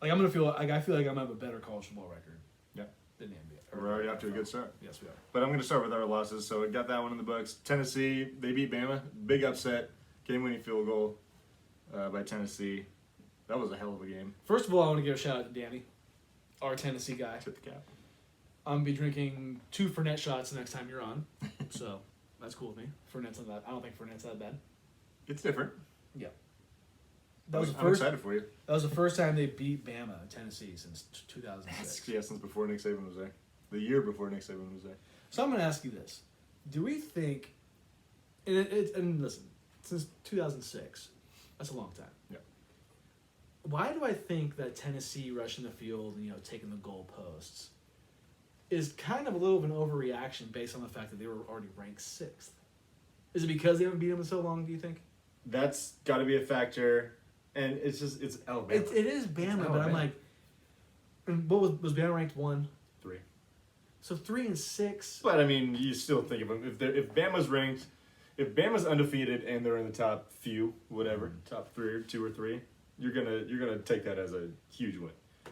Like I'm gonna feel like I feel like I'm gonna have a better college football record. Yeah. Than the NBA. We're already off to a good start. Yes, we are. But I'm going to start with our losses. So I got that one in the books. Tennessee, they beat Bama. Big upset. Game-winning field goal by Tennessee. That was a hell of a game. First of all, I want to give a shout out to Danny, our Tennessee guy. Tip the cap. I'm gonna be drinking 2 Fernet shots the next time you're on, so that's cool with me. Fernet's not that. I don't think Fernet's that bad. It's different. Yeah. That was the I'm first. excited for you. That was the first time they beat Bama, Tennessee, since 2006. Yeah, since before Nick Saban was there. The year before Nick Saban was there. So I'm gonna ask you this: do we think? And listen, since 2006, that's a long time. Yeah. Why do I think that Tennessee rushing the field and taking the goalposts is kind of a little of an overreaction based on the fact that they were already ranked 6th? Is it because they haven't beat them in so long? Do you think? That's got to be a factor. And it's Alabama. It is Bama, but I'm like, and what was Bama ranked 1? 3. So 3 and 6. But, I mean, you still think of them. If Bama's ranked, if Bama's undefeated and they're in the top few, whatever, top 3 or 2 or 3, you're gonna take that as a huge win.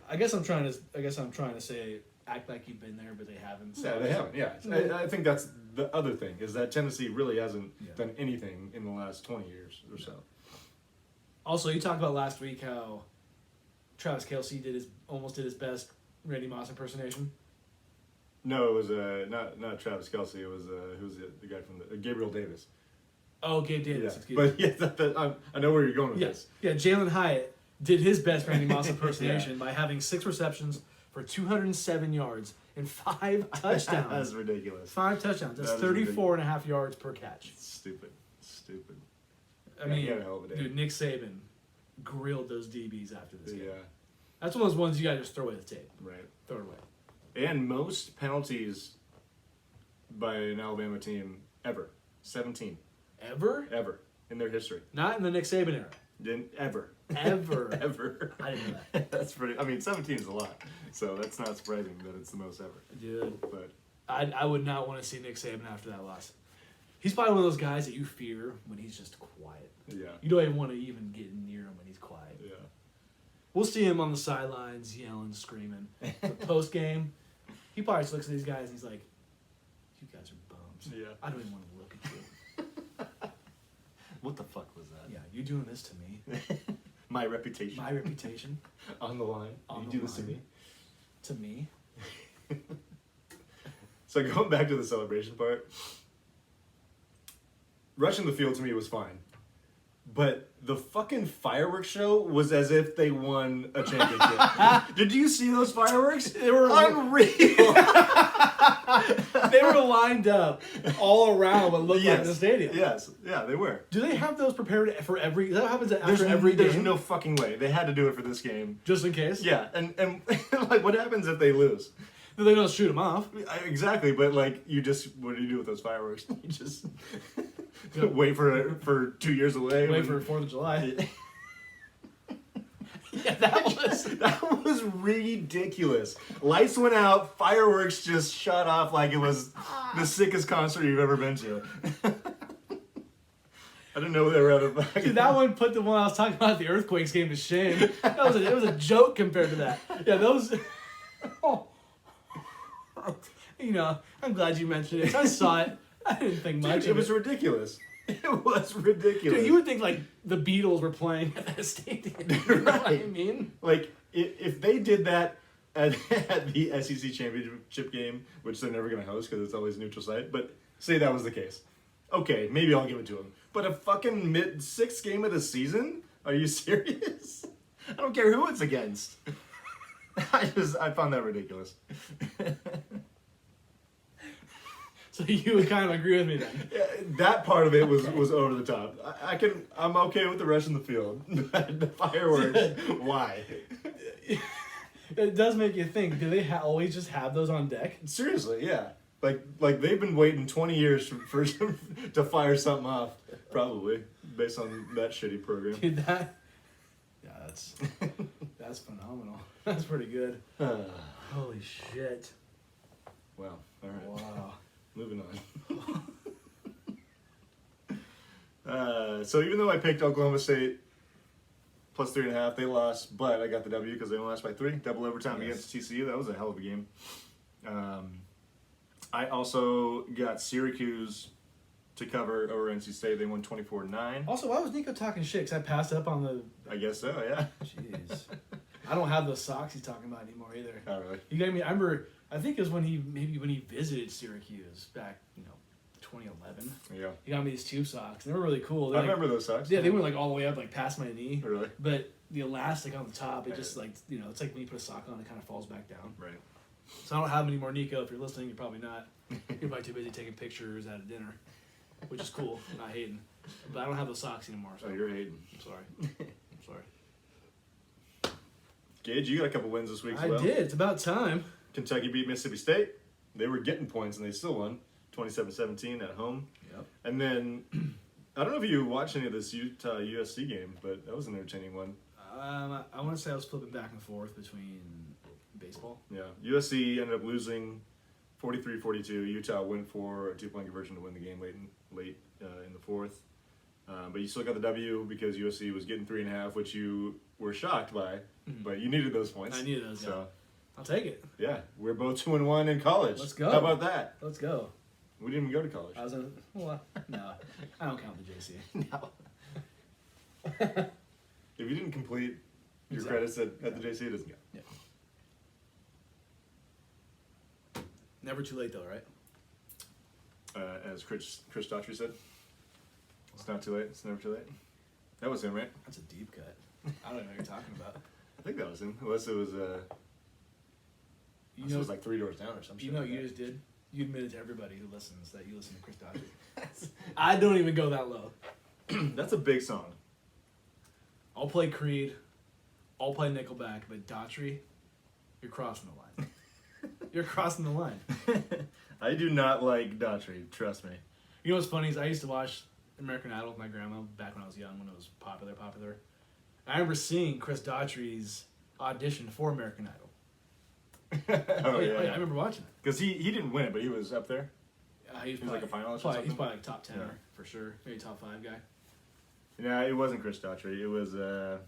I guess I'm trying to say act like you've been there, but they haven't. Yeah, they haven't. Yeah, I think that's the other thing is that Tennessee really hasn't done anything in the last 20 years or so. Also, you talked about last week how Travis Kelce almost did his best Randy Moss impersonation. No, it was not Travis Kelce. It was who's the guy from the Gabriel Davis. Oh, Gabe Davis. Yeah, Excuse me. but I know where you're going with this. Yeah, Jalen Hyatt did his best Randy Moss impersonation by having 6 receptions for 207 yards and 5 touchdowns. That's ridiculous. 5 touchdowns. That's That is 34 and a half yards per catch. Stupid. I mean, he had a hell of a day. dude, Nick Saban grilled those DBs after this game. Yeah, That's one of those ones you gotta just throw away the tape. right. Throw it away. And most penalties by an Alabama team ever. 17. Ever? In their history. Not in the Nick Saban era. Didn't ever. Ever. Ever. I didn't know that. That's pretty. I mean, 17 is a lot, so that's not surprising that it's the most ever. Dude, But I would not want to see Nick Saban after that loss. He's probably one of those guys that you fear when he's just quiet. yeah, You don't even want to even get near him when he's quiet. yeah. We'll see him on the sidelines yelling, screaming. But post game, he probably just looks at these guys and he's like, "You guys are bums. Yeah. I don't even want to look at you. What the fuck was that? Yeah, you doing this to me. My reputation. My reputation on the line. On you the do this to line. me. to me." So going back to the celebration part, rushing the field to me was fine. but the fucking fireworks show was as if they won a championship. Did you see those fireworks? They were unreal. They were lined up all around what looked like the stadium. Yes, yeah, they were. Do they have those prepared for every? That happens after every game. There's no fucking way. They had to do it for this game, just in case. Yeah, and like, what happens if they lose? They don't shoot them off. Exactly, but like, what do you do with those fireworks? You just wait for 2 years away. Wait for 4th of July. Yeah, that was ridiculous. Lights went out, fireworks just shut off like it was the sickest concert you've ever been to. I didn't know they were out of. Dude, that one put the one I was talking about, the Earthquakes game, to shame. It was a joke compared to that. Yeah, those. Oh. You know, I'm glad you mentioned it. I saw it. I didn't think much. Dude, it was ridiculous. It was ridiculous. Dude, you would think like the Beatles were playing at that stadium. You know what I mean? Like, if they did that at the SEC championship game, which they're never going to host because it's always a neutral site, but say that was the case. Okay, maybe I'll give it to them. But a fucking mid-6th game of the season? Are you serious? I don't care who it's against. I found that ridiculous. So you would kind of agree with me then? Yeah, that part of it was over the top. I'm okay with the rest of the field. The fireworks, why? It does make you think. Do they always just have those on deck? Seriously, yeah. Like they've been waiting 20 years for to fire something off, probably based on that shitty program. Dude, that's phenomenal. That's pretty good. Holy shit! Wow. All right. Wow. Moving on. So even though I picked Oklahoma State plus 3.5, they lost, but I got the W because they only lost by 3. Double overtime against TCU. That was a hell of a game. I also got Syracuse to cover over NC State. They won 24-9. Also, why was Nico talking shit? 'Cause I passed up on the... I guess so, yeah. Jeez. I don't have those socks he's talking about anymore either. Oh, really? You got me. I remember. I think it was when he visited Syracuse back, 2011. Yeah. He got me these tube socks. They were really cool. I remember those socks. Yeah, they went like all the way up, like past my knee. Really? But the elastic on the top, it just like it's like when you put a sock on, it kind of falls back down. Right. So I don't have any more, Nico. If you're listening, you're probably not. You're probably too busy taking pictures at a dinner, which is cool. I'm not hating. But I don't have those socks anymore. So. Oh, you're hating. I'm sorry. I'm sorry. Gage, you got a couple wins this week as well. I did. It's about time. Kentucky beat Mississippi State. They were getting points, and they still won. 27-17 at home. Yep. And then, I don't know if you watched any of this Utah-USC game, but that was an entertaining one. I want to say I was flipping back and forth between baseball. Yeah. USC ended up losing 43-42. Utah went for a 2-point conversion to win the game late in the fourth. But you still got the W because USC was getting 3.5, which you were shocked by, but you needed those points. I needed those, so, I'll take it. Yeah, we're both 2-1 in college. Let's go. How about that? Let's go. We didn't even go to college. I was no, I don't count the JC. No. If you didn't complete your credits at the JC, it doesn't count. Yeah. Never too late though, right? As Chris Daughtry said, it's not too late. It's never too late. That was him, right? That's a deep cut. I don't know what you're talking about. I think that was him. Unless it was it was like 3 Doors Down or something. You know, you just did. You admitted to everybody who listens that you listen to Chris Daughtry. I don't even go that low. That's a big song. I'll play Creed. I'll play Nickelback, but Daughtry, you're crossing the line. You're crossing the line. I do not like Daughtry, trust me. You know what's funny is I used to watch American Idol with my grandma back when I was young, when it was popular. I remember seeing Chris Daughtry's audition for American Idol. Oh, yeah. I remember watching it. Because he didn't win it, but he was up there. He was like a finalist or He's something? probably like top 10 for sure. Maybe top 5 guy. No, it wasn't Chris Daughtry. It was I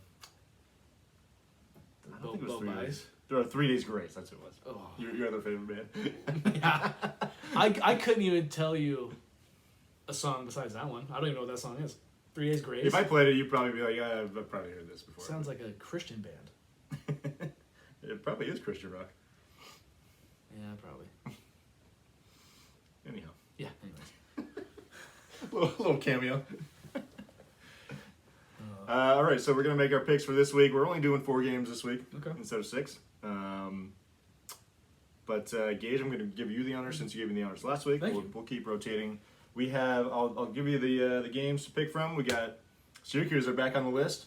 don't think it was Bo 3 Bice. Days. There are 3 Days Grace. That's who it was. Oh. Your other favorite band. Yeah. I couldn't even tell you a song besides that one. I don't even know what that song is. 3 Days Grace. If I played it, you'd probably be like, yeah, I've probably heard this before. Sounds like a Christian band. It probably is Christian rock. Yeah, probably. Anyhow. Yeah, anyways. little cameo. All right, so we're going to make our picks for this week. We're only doing 4 games this week instead of 6. But Gage, I'm going to give you the honors since you gave me the honors last week. We'll keep rotating. We have, I'll give you the games to pick from. We got Syracuse are back on the list.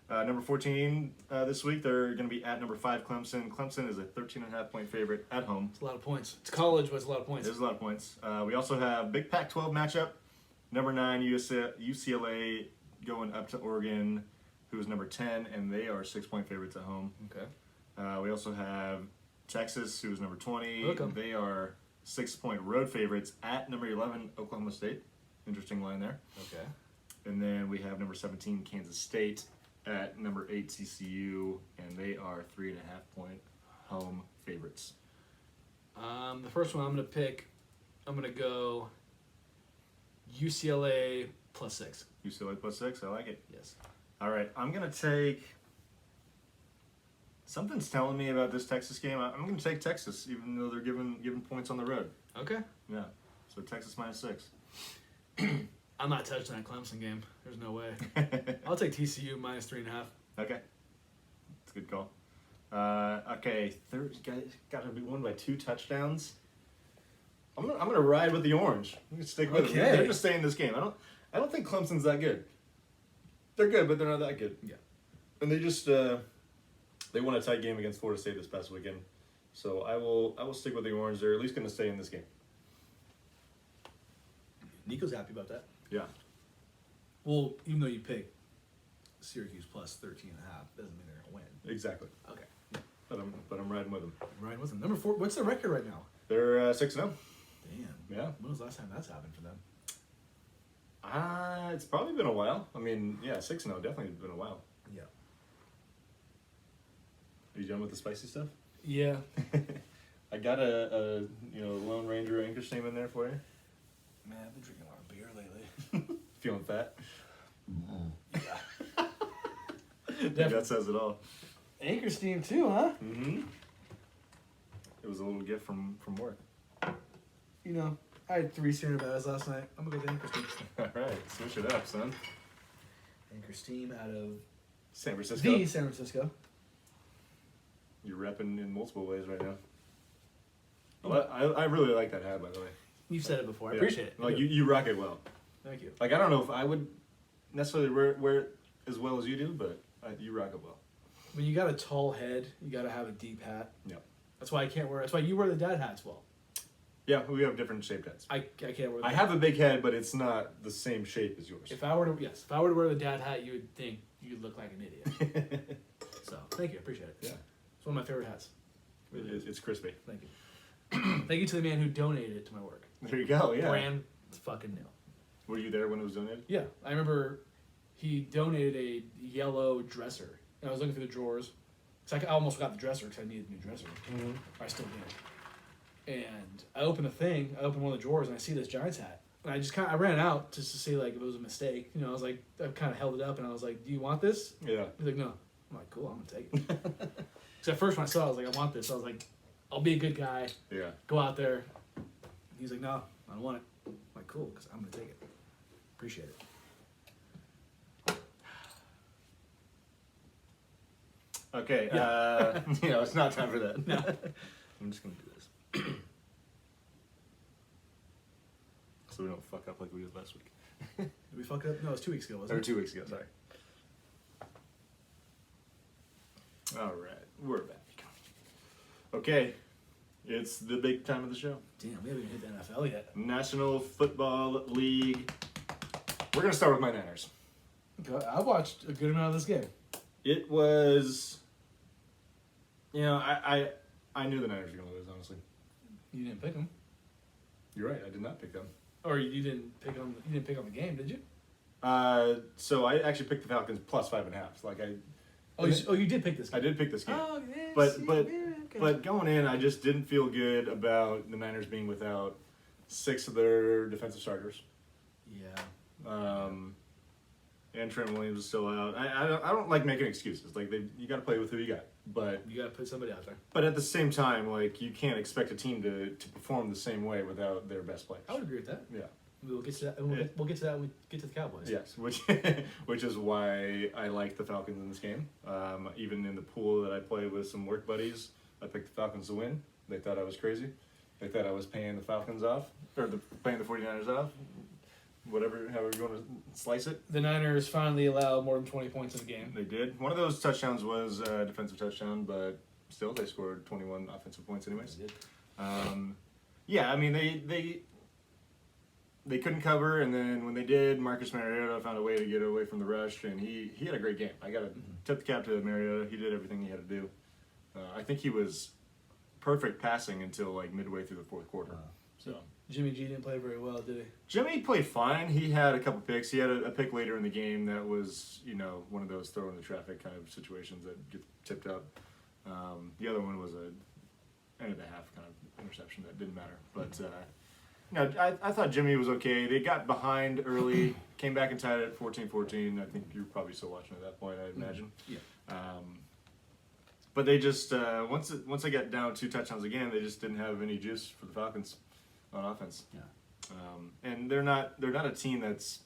Number 14 this week, they're going to be at number 5 Clemson. Clemson is a 13.5-point favorite at home. It's a lot of points. It's college, but it's a lot of points. There's a lot of points. We also have big Pac-12 matchup. Number 9 UCLA going up to Oregon, who's number 10, and they are 6-point favorites at home. Okay. We also have Texas, who's number 20. Okay. They are 6-point road favorites at number 11 Oklahoma State. Interesting line there. Okay. And then we have number 17 Kansas State at number 8 TCU, and they are 3.5-point home favorites. The first one I'm going to pick, I'm going to go UCLA +6. UCLA +6, I like it. Yes. All right, I'm going to take... Something's telling me about this Texas game. I'm going to take Texas, even though they're giving points on the road. Okay. Yeah, so Texas -6. I'm not touching that Clemson game. There's no way. I'll take TCU -3.5. Okay, that's a good call. Okay, got to be won by 2 touchdowns. I'm gonna ride with the orange. I'm gonna stick with them. They're just staying in this game. I don't think Clemson's that good. They're good, but they're not that good. Yeah. And they just they won a tight game against Florida State this past weekend. So I will stick with the orange. They're at least gonna stay in this game. Nico's happy about that. Yeah. Well, even though you pick Syracuse +13.5, doesn't mean they're gonna win. Exactly. Okay. But I'm riding with them. Right with them. Number 4. What's their record right now? They're 6-0. Damn. Yeah. When was the last time that's happened for them? It's probably been a while. I mean, yeah, 6-0 definitely been a while. Yeah. Are you done with the spicy stuff? Yeah. I got a Lone Ranger anchor steam in there for you. Man, I've been drinking a lot of beer lately. Feeling fat? Yeah. That says it all. Anchor steam too, huh? Mm-hmm. It was a little gift from work. You know, I had 3 Sierra Nevadas last night. I'm gonna go with Anchor steam. All right, switch it up, son. Anchor steam out of San Francisco. the San Francisco. You're repping in multiple ways right now. Well, I really like that hat, by the way. You've said it before. I Yeah. appreciate it. Like you rock it well. Thank you. Like I don't know if I would necessarily wear it as well as you do, but you rock it well. When you got a tall head, you got to have a deep hat. Yeah. That's why I can't wear. That's why you wear the dad hats well. Yeah, we have different shaped heads. I can't wear. I have a big head, but it's not the same shape as yours. If I were to wear the dad hat, you would think you'd look like an idiot. So thank you, I appreciate it. Yeah. It's one of my favorite hats. It's crispy. Thank you. Thank you to the man who donated it to my work. There you go. Yeah. Brand fucking new. Were you there when it was donated? Yeah, I remember he donated a yellow dresser, and I was looking through the drawers. I almost got the dresser because I needed a new dresser. Mm-hmm. I still did. And I opened one of the drawers, and I see this Giants hat. And I ran it out just to see like if it was a mistake. You know, I was like, I kind of held it up, and I was like, "Do you want this?" Yeah. He's like, "No." I'm like, "Cool, I'm gonna take it." Because at first when I saw it, I was like, "I want this." I was like, "I'll be a good guy." Yeah. Go out there. He's like, "No, I don't want it." I'm like, "Cool," because I'm gonna take it. Appreciate it. Okay. Yeah. It's not time for that. No. I'm just gonna do this. So we don't fuck up like we did last week. Did we fuck it up? No, it was 2 weeks ago, wasn't Or it? 2 weeks ago, sorry. All right, we're back. Okay, it's the big time of the show. Damn, we haven't even hit the NFL yet. National Football League. We're gonna start with my Niners. Okay, I watched a good amount of this game. It was, I knew the Niners were gonna lose. Honestly, You didn't pick them, you're right. I did not pick them. or you didn't pick on. You didn't pick on the game, did you? So I actually picked the Falcons plus 5.5. Like You did pick this game. I did pick this game. Oh, yes, But okay. But going in, I just didn't feel good about the Niners being without 6 of their defensive starters. Yeah. And Trent Williams is still out. I don't like making excuses. Like you got to play with who you got. But You gotta put somebody out there. But at the same time, like you can't expect a team to perform the same way without their best players. I would agree with that. Yeah. We'll get to that. We'll get to that when we get to the Cowboys. Yes, which is why I like the Falcons in this game. Even in the pool that I played with some work buddies, I picked the Falcons to win. They thought I was crazy. They thought I was paying the Falcons off, or paying the 49ers off. Whatever, however you want to slice it. The Niners finally allowed more than 20 points in the game. They did. One of those touchdowns was a defensive touchdown, but still they scored 21 offensive points anyways. They did. Yeah, I mean, they couldn't cover, and then when they did, Marcus Mariota found a way to get away from the rush, and he had a great game. I got to tip the cap to Mariota. He did everything he had to do. I think he was perfect passing until like midway through the fourth quarter. So Jimmy G didn't play very well, did he? Jimmy played fine. He had a couple picks. He had a pick later in the game that was, one of those throw in the traffic kind of situations that get tipped up. The other one was a end of the half kind of interception that didn't matter. But I thought Jimmy was okay. They got behind early, came back and tied it at 14-14. I think you're probably still watching at that point, I imagine. Yeah. But they just once they got down 2 touchdowns again, they just didn't have any juice for the Falcons on offense. Yeah. And they're not a team that's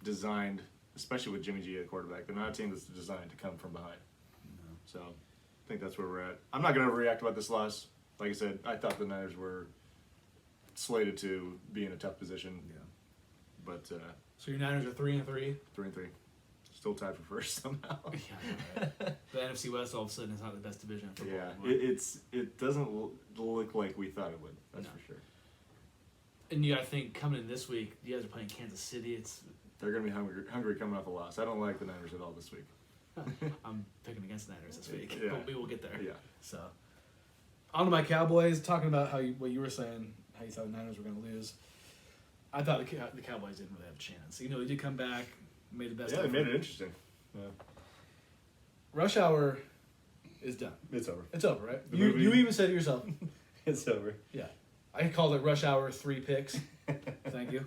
designed, especially with Jimmy G at quarterback. They're not a team that's designed to come from behind. No. So I think that's where we're at. I'm not going to overreact about this loss. Like I said, I thought the Niners were slated to be in a tough position. Yeah. But So your Niners are 3-3. 3-3, still tied for first somehow. Yeah. Right. The NFC West all of a sudden is not the best division for Yeah, football. it doesn't look like we thought it would. That's No. for sure. And you got to think coming in this week, you guys are playing Kansas City. They're going to be hungry coming off a loss. I don't like the Niners at all this week. I'm picking against the Niners this week, Yeah. but we will get there. Yeah. So, on to my Cowboys. Talking about what you were saying, how you thought the Niners were going to lose. I thought the Cowboys didn't really have a chance. They did come back, made the best. Yeah, they effort. made it interesting. Yeah. Rush Hour is done. It's over. It's over, right? The You movie- even said it yourself. It's over. Yeah, I called it Rush Hour 3 picks. Thank you.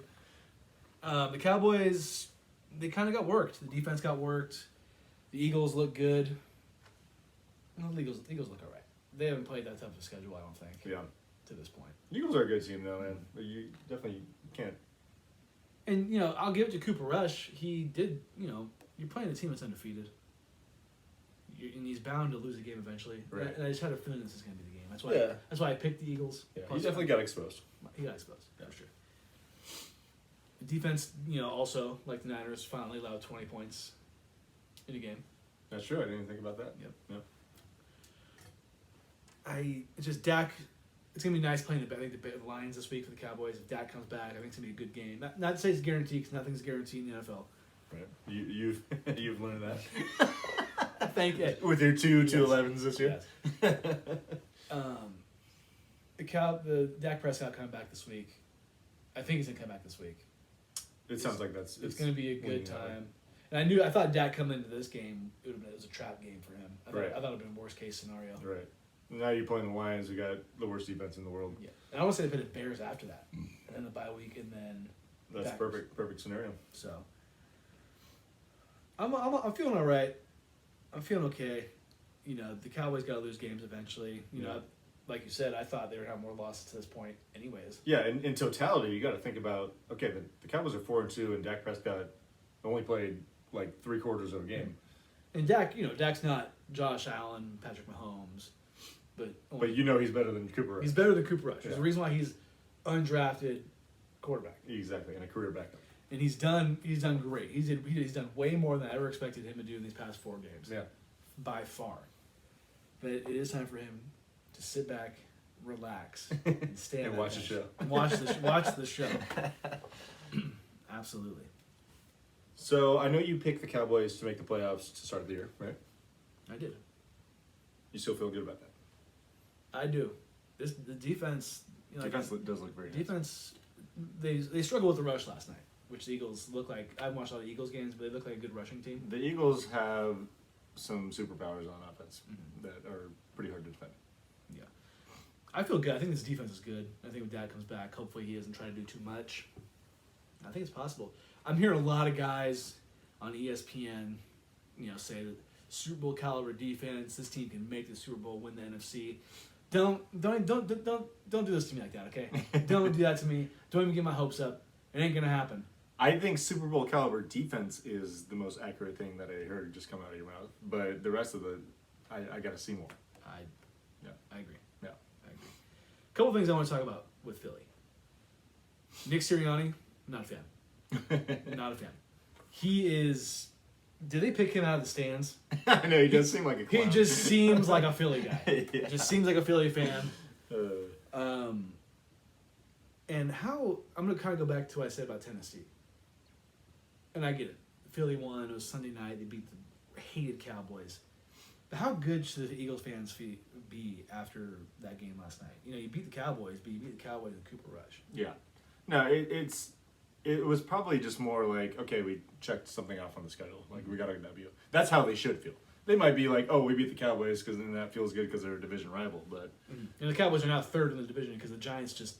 The Cowboys, they kind of got worked. The defense got worked. The Eagles look good. Well, the Eagles look all right. They haven't played that tough of a schedule, I don't think. Yeah. To this point. Eagles are a good team, though, man. But you definitely can't. And I'll give it to Cooper Rush. He did. You're playing a team that's undefeated. And he's bound to lose a game eventually. Right. And I just had a feeling this is going to be the game. That's why. Yeah. That's why I picked the Eagles. Yeah, he Plus definitely got exposed. He got exposed, for sure. The defense, also, like the Niners, finally allowed 20 points in a game. That's true. I didn't even think about that. Yep. It's just Dak. It's gonna be nice playing the Lions this week for the Cowboys. If Dak comes back, I think it's gonna be a good game. Not to say it's guaranteed, because nothing's guaranteed in the NFL. Right. You've learned that. Thank you. With your 2-11s this year. Yes. The Dak Prescott coming back this week. I think he's gonna come back this week. It sounds like It's gonna be a good winning time. And I thought Dak coming into this game, it was a trap game for him. I Right. thought it would have been a worst case scenario. Right. Now you're playing the Lions, who got the worst defense in the world. Yeah. And I want to say they played the Bears after that, and then the bye week, and then That's Packers. perfect scenario. So I'm feeling all right. I'm feeling okay. The Cowboys got to lose games eventually. Yeah. Like you said, I thought they would have more losses to this point, anyways. Yeah, in totality, you got to think about, okay, the Cowboys are 4-2, and Dak Prescott only played like 3/4 of a game. And Dak, Dak's not Josh Allen, Patrick Mahomes, but he's better than Cooper Rush. he's better than Cooper Rush. Yeah. There's a reason why he's undrafted quarterback, Exactly, and a career backup. and he's done great. He's done way more than I ever expected him to do in these past 4 games. Yeah. By far. But it is time for him to sit back, relax, and stay on And that watch the bench. show. And watch the show. Absolutely. So I know you picked the Cowboys to make the playoffs to start the year, right? I did. You still feel good about that? I do. The defense. Defense does look very nice. Defense. They struggled with the rush last night, which the Eagles look like. I haven't watched a lot of Eagles games, but they look like a good rushing team. The Eagles have some superpowers on offense Mhm. that are pretty hard to defend. Yeah. I feel good. I think this defense is good. I think when Dad comes back, hopefully he doesn't try to do too much. I think it's possible. I'm hearing a lot of guys on ESPN, say that Super Bowl caliber defense, this team can make the Super Bowl, win the NFC. Don't do this to me like that, okay? Don't do that to me. Don't even get my hopes up. It ain't gonna happen. I think Super Bowl caliber defense is the most accurate thing that I heard just come out of your mouth. But the rest of I got to see more. I agree. Yeah. I agree. Couple things I want to talk about with Philly. Nick Sirianni, not a fan. Not a fan. He is. Did they pick him out of the stands? I know he does seem like a clown. He just seems like a Philly guy. Yeah. Just seems like a Philly fan. And how I'm gonna kind of go back to what I said about Tennessee. And I get it. Philly won. It was Sunday night. They beat the hated Cowboys. But how good should the Eagles fans be after that game last night? You know, you beat the Cowboys, but you beat the Cowboys in Cooper Rush. Yeah. No, it was probably just more like, okay, we checked something off on the schedule. Like, we got a W. That's how they should feel. They might be like, oh, we beat the Cowboys because then that feels good because they're a division rival. But And the Cowboys are now third in the division because the Giants just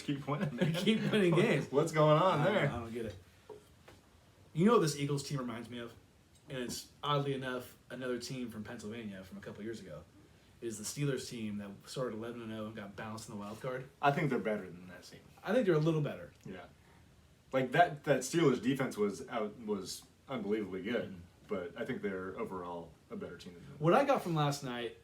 keep winning. they keep winning games. What's going on I there? don't get it. You know what this Eagles team reminds me of? And it's oddly enough another team from Pennsylvania from a couple years ago. Is the Steelers team that started 11-0 and got bounced in the wild card. I think they're better than that team. I think they're a little better. Yeah. Like that Steelers defense was unbelievably good, but I think they're overall a better team than them. What I got from last night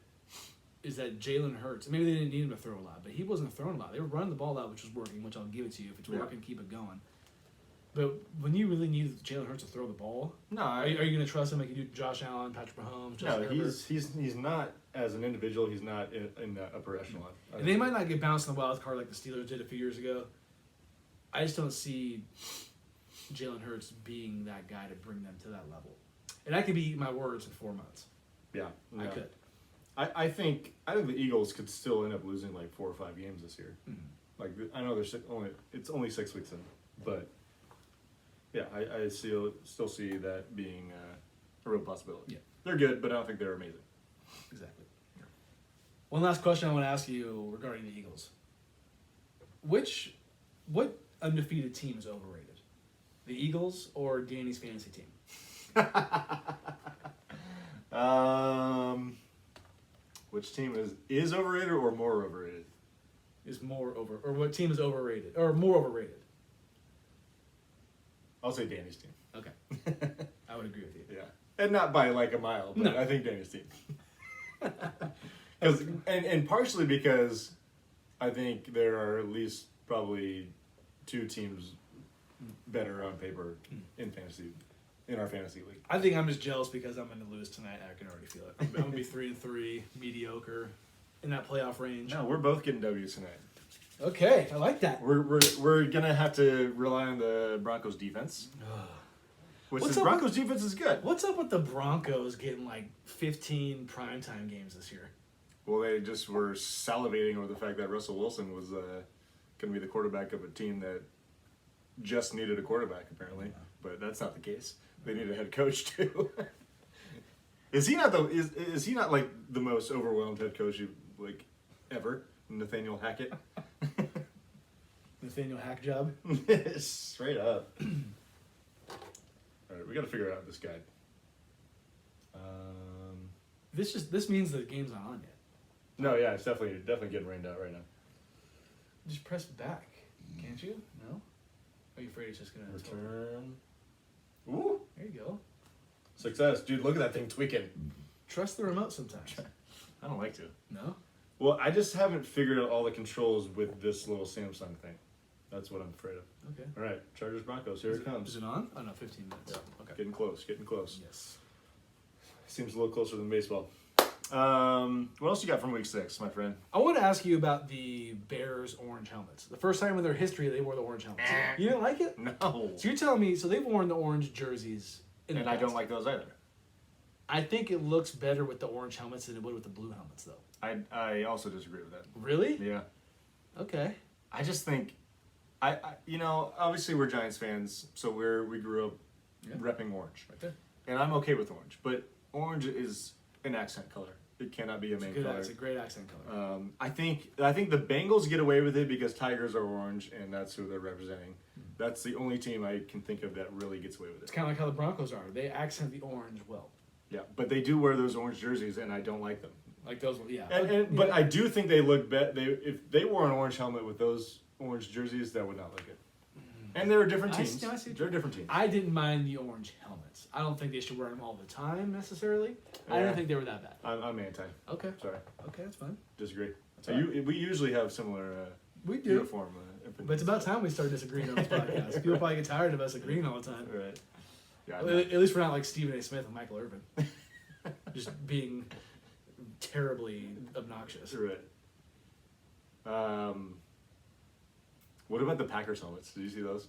is that Jalen Hurts, maybe they didn't need him to throw a lot, but he wasn't throwing a lot. They were running the ball out, which was working, which I'll give it to you. If it's working, keep it going. But when you really need Jalen Hurts to throw the ball, No, are you going to trust him like you do Josh Allen, Patrick Mahomes, Justin no, Herbert? he's not as an individual. He's not in the upper echelon. And they might not get bounced in the wild card like the Steelers did a few years ago. I just don't see Jalen Hurts being that guy to bring them to that level. And I could be eating my words in 4 months. Yeah, no. I could. I think the Eagles could still end up losing like 4 or 5 games this year. Mm-hmm. Like I know it's only 6 weeks in, but yeah, I still see that being a real possibility. Yeah. They're good, but I don't think they're amazing. Exactly. One last question I want to ask you regarding the Eagles. What undefeated team is overrated? The Eagles or Danny's fantasy team? Which team is overrated or more overrated? Or what team is overrated or more overrated? I'll say Danny's team. Okay. I would agree with you. Yeah, and not by like a mile, but No. I think Danny's team. Because and partially because I think there are at least probably 2 teams better on paper in our fantasy league. I think I'm just jealous because I'm going to lose tonight. I can already feel it. I'm going to be 3-3, mediocre, in that playoff range. No, we're both getting W's tonight. Okay, I like that. We're gonna have to rely on the Broncos defense, which What's the up Broncos defense is good. What's up with the Broncos getting like 15 primetime games this year? Well, they just were salivating over the fact that Russell Wilson was going to be the quarterback of a team that just needed a quarterback, apparently. But that's not the case. They need a head coach too. Is he not like the most overwhelmed head coach you like ever? Nathaniel Hackett. Nathaniel Hackjob. Straight up. All right, we got to figure out this guy. This means the game's not on yet. No, yeah, it's definitely getting rained out right now. Just press back, can't you? No. Are you afraid it's just gonna Return. Ooh, There you go. success, dude! Look at that thing tweaking. Trust the remote sometimes. I don't like to. No. Well, I just haven't figured out all the controls with this little Samsung thing. That's what I'm afraid of. Okay. All right, Chargers Broncos. Here it comes. Is it on? Oh no, 15 minutes. Yeah. Okay. Getting close. Yes. Seems a little closer than baseball. What else you got from week 6, my friend? I want to ask you about the Bears orange helmets. The first time in their history they wore the orange helmets. You didn't like it? No. So you're telling me, so they've worn the orange jerseys in the And I past. don't like those either. I think it looks better with the orange helmets than it would with the blue helmets, though. I also disagree with that. Really? Yeah. Okay. I just think, I obviously we're Giants fans, so we grew up repping orange. Right there. And I'm okay with orange, but orange is an accent color. It cannot be a main color. It's a great accent color. I think the Bengals get away with it because Tigers are orange, and that's who they're representing. That's the only team I can think of that really gets away with It's it. kind of like how the Broncos are. They accent the orange well. Yeah, but they do wear those orange jerseys, and I don't like them. Like those, yeah. But I do think they look better. If they wore an orange helmet with those orange jerseys, that would not look good. And they're different teams. They're different teams. I didn't mind the orange helmets. I don't think they should wear them all the time necessarily. Yeah. I didn't think they were that bad. I'm anti. Okay. Sorry. Okay, that's fine. Disagree. That's right. We usually have similar We do. uniform. But it's about time we start disagreeing on this podcast. People probably get tired of us agreeing all the time. Right. Yeah. Well, at least we're not like Stephen A. Smith and Michael Irvin. Just being terribly obnoxious. Right. What about the Packers helmets? Did you see those?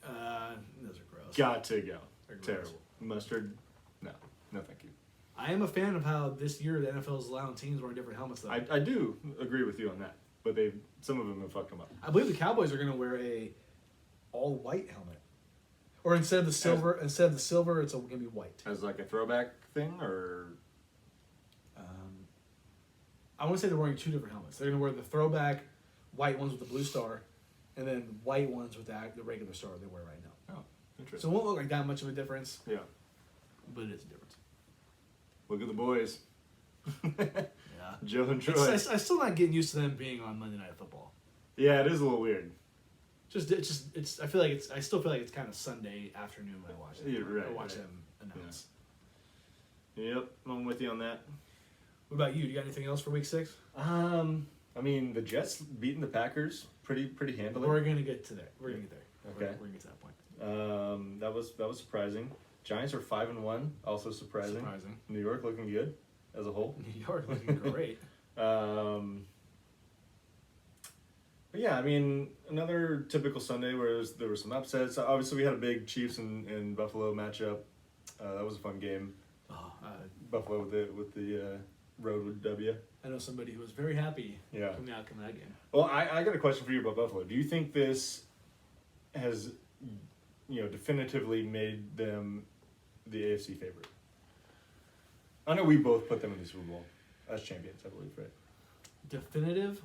Those are gross. Got to go. They're gross. Terrible. Mustard? No. No, thank you. I am a fan of how this year the NFL is allowing teams wearing different helmets, though. I do agree with you on that, but some of them have fucked them up. I believe the Cowboys are going to wear a all white helmet, or instead of the silver, it's going to be white. As like a throwback thing, or I want to say they're wearing two different helmets. They're going to wear the throwback white ones with the blue star, and then white ones with the regular star they wear right now. oh, interesting. So it won't look like that much of a difference, Yeah. but it is a difference. Look at the boys. Yeah. Joe and Troy. I'm still not getting used to them being on Monday Night Football. Yeah, it is a little weird. I still feel like it's kind of Sunday afternoon when I watch it. You're right, I watch right. them announce. Yep, I'm with you on that. What about you? Do you got anything else for Week 6? I mean, the Jets beating the Packers pretty handily. We're gonna get to there. We're gonna get there. Okay. We're gonna get to that point. That was surprising. Giants are 5-1, also surprising. New York looking good as a whole. New York looking great. But yeah, I mean, another typical Sunday where there were some upsets. Obviously, we had a big Chiefs and Buffalo matchup. That was a fun game. Buffalo with the road W. I know somebody who was very happy Yeah. from the outcome of that game. Well, I got a question for you about Buffalo. Do you think this has, definitively made them the AFC favorite? I know we both put them in the Super Bowl as champions, I believe, right? Definitive?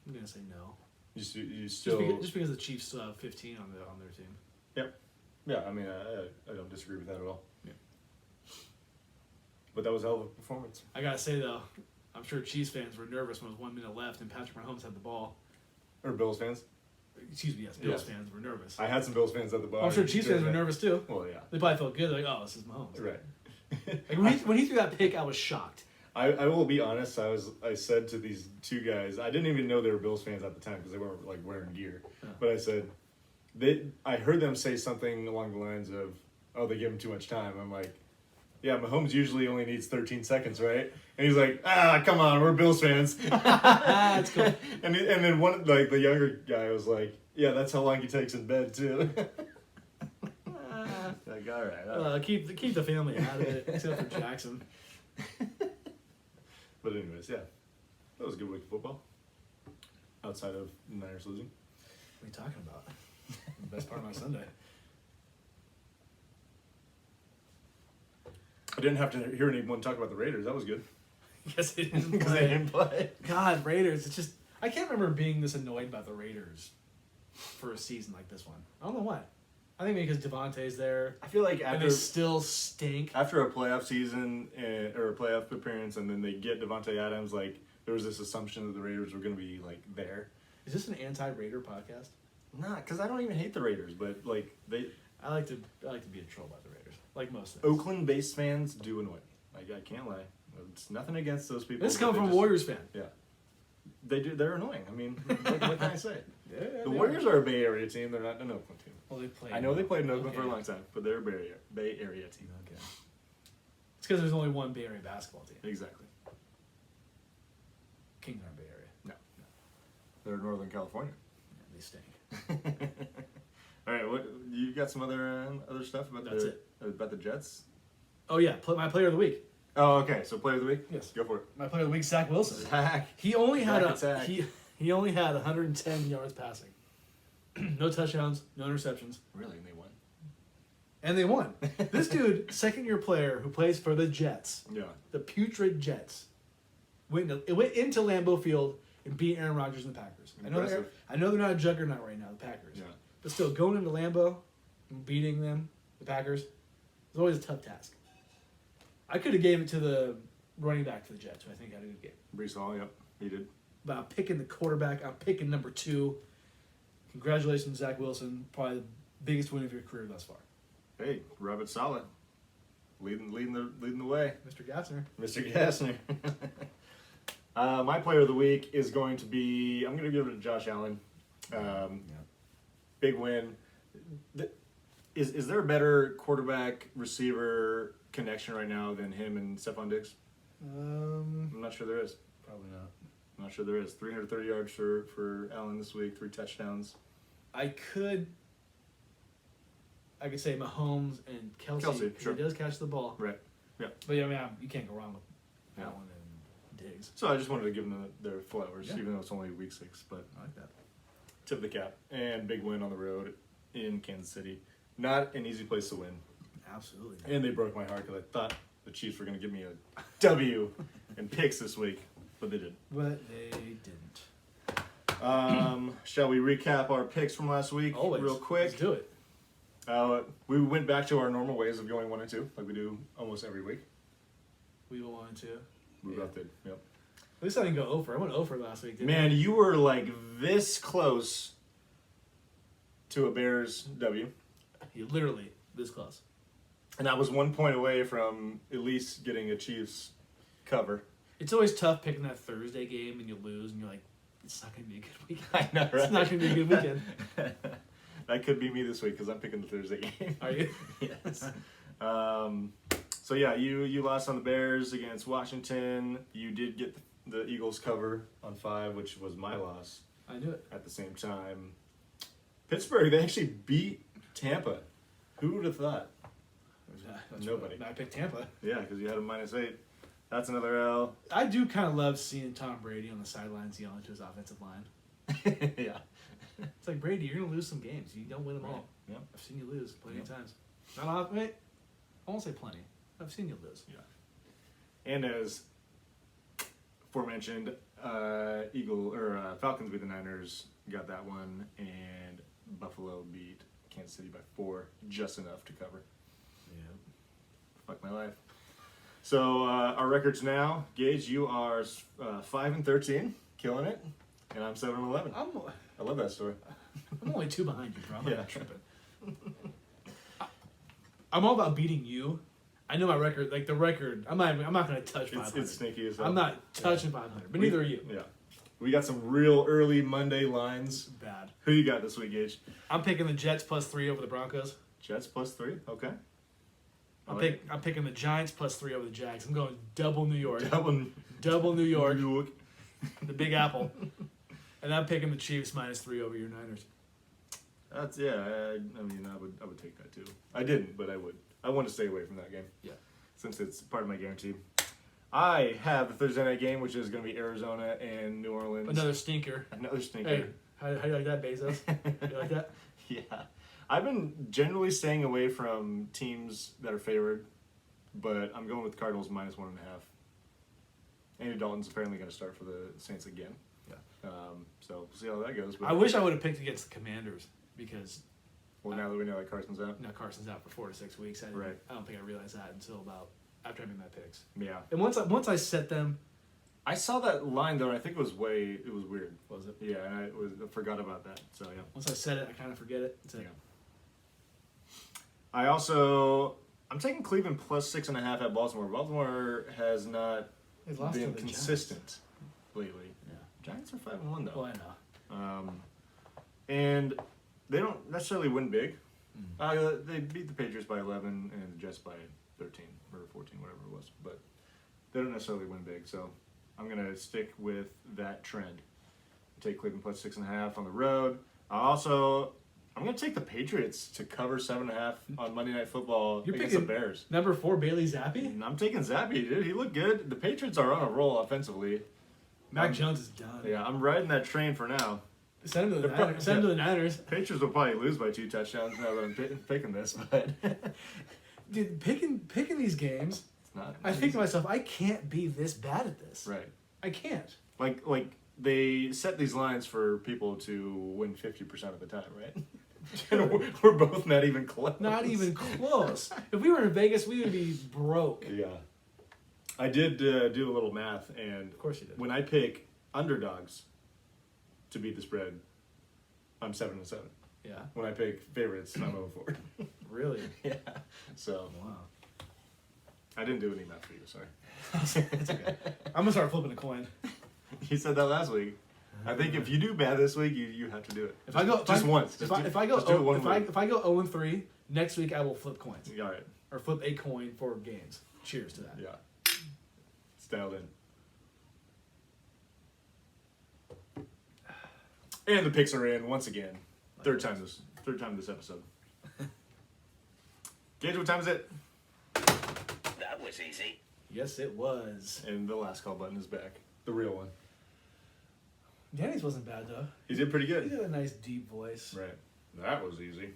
I'm gonna say no. You still Just because the Chiefs still have 15 on their team. Yep. Yeah, I mean, I don't disagree with that at all. Yeah. But that was a hell of a performance. I gotta say though, I'm sure Chiefs fans were nervous when it was 1 minute left and Patrick Mahomes had the ball. Or Bills fans? Excuse me, yes, Bills fans were nervous. I had some Bills fans at the bar. I'm sure Chiefs fans were nervous too. Well, yeah. They probably felt good. They're like, oh, this is Mahomes. Right. Like when he threw that pick, I was shocked. I will be honest. I said to these two guys, I didn't even know they were Bills fans at the time because they weren't like wearing gear. Yeah. But I said, I heard them say something along the lines of, "Oh, they give him too much time." I'm like, "Yeah, Mahomes usually only needs 13 seconds, right?" And he's like, "Come on, we're Bills fans." That's cool. And then one the younger guy was like, "Yeah, that's how long he takes in bed too." Like, all right. Keep the family out of it, except for Jackson. But anyways, yeah, that was a good week of football. Outside of the Niners losing. What are you talking about? The best part of my Sunday. I didn't have to hear anyone talk about the Raiders. That was good. Yes, they didn't Because they didn't play. God, Raiders. It's just I can't remember being this annoyed about the Raiders for a season like this one. I don't know why. I think maybe because Devontae's there. I feel like And they still stink. after a playoff season or a playoff appearance, and then they get Devontae Adams, like there was this assumption that the Raiders were going to be like there. Is this an anti-Raider podcast? Nah, because I don't even hate the Raiders, but like I like to be a troll about the Raiders, like most things. Oakland-based fans do annoy me. Like I can't lie. It's nothing against those people. This but comes they from a just- Warriors fan. Yeah. They do. They're annoying. I mean, what can I say? Yeah, The Warriors are a Bay Area team. They're not an Oakland team. Well, they play. I know they played in Oakland for a Okay. long time, but they're a Bay Area team. Okay. It's because there's only one Bay Area basketball team. Exactly. Kings aren't Bay Area. No. They're Northern California. Yeah, they stink. All right. What you got? Some other stuff about That's it. about the Jets? Oh yeah, my player of the week. Oh, okay. So player of the week. Yes. Go for it. My player of the week, Zach Wilson. Zach. He only had Zach. he only had 110 yards passing. No touchdowns, no interceptions. Really, and they won. And they won. This dude, second-year player who plays for the Jets, Yeah. the putrid Jets, went into Lambeau Field and beat Aaron Rodgers and the Packers. Impressive. I know they're not a juggernaut right now, the Packers. Yeah. But still, going into Lambeau and beating them, the Packers, is always a tough task. I could have gave it to running back for the Jets, who I think had a good game. Brees Hall, yep, he did. But I'm picking the quarterback. I'm picking number 2. Congratulations, Zach Wilson. Probably the biggest win of your career thus far. Hey, Robert Saleh, leading the way. Mr. Gassner. Mr. Gassner. My player of the week is going to be, I'm going to give it to Josh Allen. Big win. Is there a better quarterback receiver connection right now than him and Stephon Diggs? I'm not sure there is. Probably not. I'm not sure there is. 330 yards for Allen this week, 3 touchdowns. I could say Mahomes and Kelsey. Sure. He does catch the ball. Right. Yeah. But yeah, I mean, you can't go wrong with Yeah. Allen and Diggs. So I just wanted to give them their flowers, Yeah. even though it's only week 6. But I like that. tip of the cap. And big win on the road in Kansas City. Not an easy place to win. Absolutely. And they broke my heart because I thought the Chiefs were going to give me a W and picks this week, but they didn't. But they didn't. Shall we recap our picks from last week real quick? Let's do it. We went back to our normal ways of going 1 and 2, like we do almost every week. We wanted to. We both did. Yep. At least I didn't go over. I went over last week, didn't Man, I? you were like this close to a Bears W. You literally this close. And I was 1 point away from at least getting a Chiefs cover. It's always tough picking that Thursday game and you lose and you're like, it's not going to be a good weekend. I know, right? It's not going to be a good weekend. That could be me this week because I'm picking the Thursday game. Are you? Yes. So yeah, you lost on the Bears against Washington. You did get the Eagles cover on 5, which was my loss. I knew it. At the same time, Pittsburgh, they actually beat Tampa. Who would have thought? Nobody. I picked Tampa. Yeah, because you had a -8. That's another L. I do kind of love seeing Tom Brady on the sidelines yelling to his offensive line. Yeah. It's like, Brady, you're going to lose some games. You don't win them all. Yeah. I've seen you lose plenty of times. Not often. Wait, I won't say plenty. I've seen you lose. Yeah. And as aforementioned, Falcons beat the Niners, got that one, and Buffalo beat Kansas City by 4, just enough to cover. Yeah. Fuck my life. So our records now, Gage, you are 5-13, killing it, and I'm 7-11. I love that story. I'm only 2 behind you, bro. I'm Yeah. not tripping. I'm all about beating you. I know my record. Like the record, I'm not going to touch 500. It's sneaky as hell. I'm not touching 500, but neither are you. Yeah. We got some real early Monday lines. Bad. Who you got this week, Gage? I'm picking the Jets +3 over the Broncos. Jets +3. Okay. I'm picking the Giants +3 over the Jags. I'm going double New York. Double New York. The Big Apple. And I'm picking the Chiefs -3 over your Niners. That's I mean, I would take that too. I didn't, but I would. I want to stay away from that game. Yeah. Since it's part of my guarantee. I have the Thursday night game, which is going to be Arizona and New Orleans. Another stinker. Another stinker. Hey, how do you like that, Bezos? You like that? Yeah. I've been generally staying away from teams that are favored, but I'm going with Cardinals -1.5. Andy Dalton's apparently going to start for the Saints again. Yeah. So we'll see how that goes. But I wish I would have picked against the Commanders because well, now that we know that Carson's out. now Carson's out for 4 to 6 weeks. Right. I don't think I realized that until about after I made my picks. Yeah. And once I set them, I saw that line though, and I think it was weird. was it? Yeah, and I forgot about that. So yeah. Once I said it, I kind of forget it. It's Yeah. I'm taking Cleveland +6.5 at Baltimore. Baltimore has not They've lost been to the consistent lately. Yeah. Giants are 5-1 though. Well, I know. And they don't necessarily win big. They beat the Patriots by 11 and the Jets by 13 or 14, whatever it was. But they don't necessarily win big. So I'm going to stick with that trend. Take Cleveland +6.5 on the road. I'm going to take the Patriots to cover 7.5 on Monday Night Football You're against the picking Bears. Number 4, Bailey Zappi. And I'm taking Zappy, dude. He looked good. The Patriots are on a roll offensively. Mac Jones is done. Yeah, I'm riding that train for now. Send him to the They're Niners. Send him to the Niners. Patriots will probably lose by 2 touchdowns now that I'm picking this, but Dude, picking these games, it's not. I think to myself, I can't be this bad at this. Right. I can't. Like they set these lines for people to win 50% of the time, right? And we're both not even close. Not even close. If we were in Vegas, we would be broke. Yeah. I did do a little math, and Of course you did. when I pick underdogs to beat the spread, I'm 7-7. Yeah. When I pick favorites, I'm 0-4. Really? Yeah. So Wow. I didn't do any math for you. Sorry. It's okay. I'm gonna start flipping a coin. You said that last week. I think if you do bad this week, you have to do it. If I go once. If I go just do it one week. if I go 0-3 next week, I will flip coins All right. or flip a coin for games. Cheers to that. Yeah. It's dialed in. And the picks are in once again. Third time this episode. Gage, what time is it? That was easy. Yes, it was. And the last call button is back. The real one. Danny's wasn't bad though. He did pretty He good. had a nice deep voice. Right. That was easy.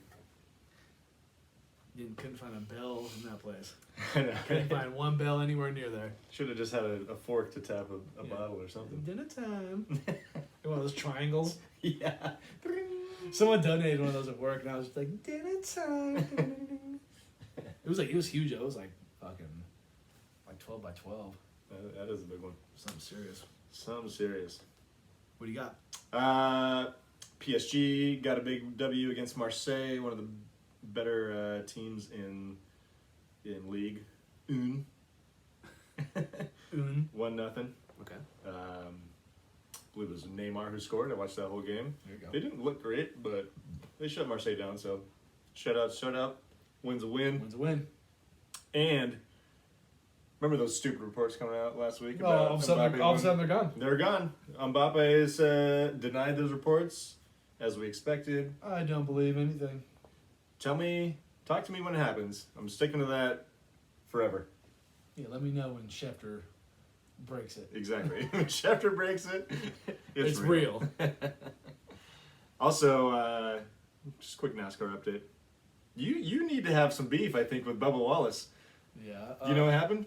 Couldn't find a bell in that place. I know. Couldn't find one bell anywhere near there. Should have just had a fork to tap a Yeah. bottle or something. Dinner time. One of those triangles. Yeah. Someone donated one of those at work, and I was just like, dinner time. It was huge. It was like fucking like 12 by 12. That is a big one. Something serious. Something serious. What do you got? PSG got a big W against Marseille, one of the better teams in league. Un. 1-0. Okay. Believe it was Neymar who scored. I watched that whole game. There you go. They didn't look great, but they shut Marseille down. So shutout. Wins a win. Wins a win. And remember those stupid reports coming out last week? Oh, all of a sudden they're gone. They're gone. Mbappe has denied those reports, as we expected. I don't believe anything. Talk to me when it happens. I'm sticking to that forever. Yeah, let me know when Schefter breaks it. Exactly. When Schefter breaks it, It's real. Also, just a quick NASCAR update. You need to have some beef, I think, with Bubba Wallace. Yeah. Do you know what happened?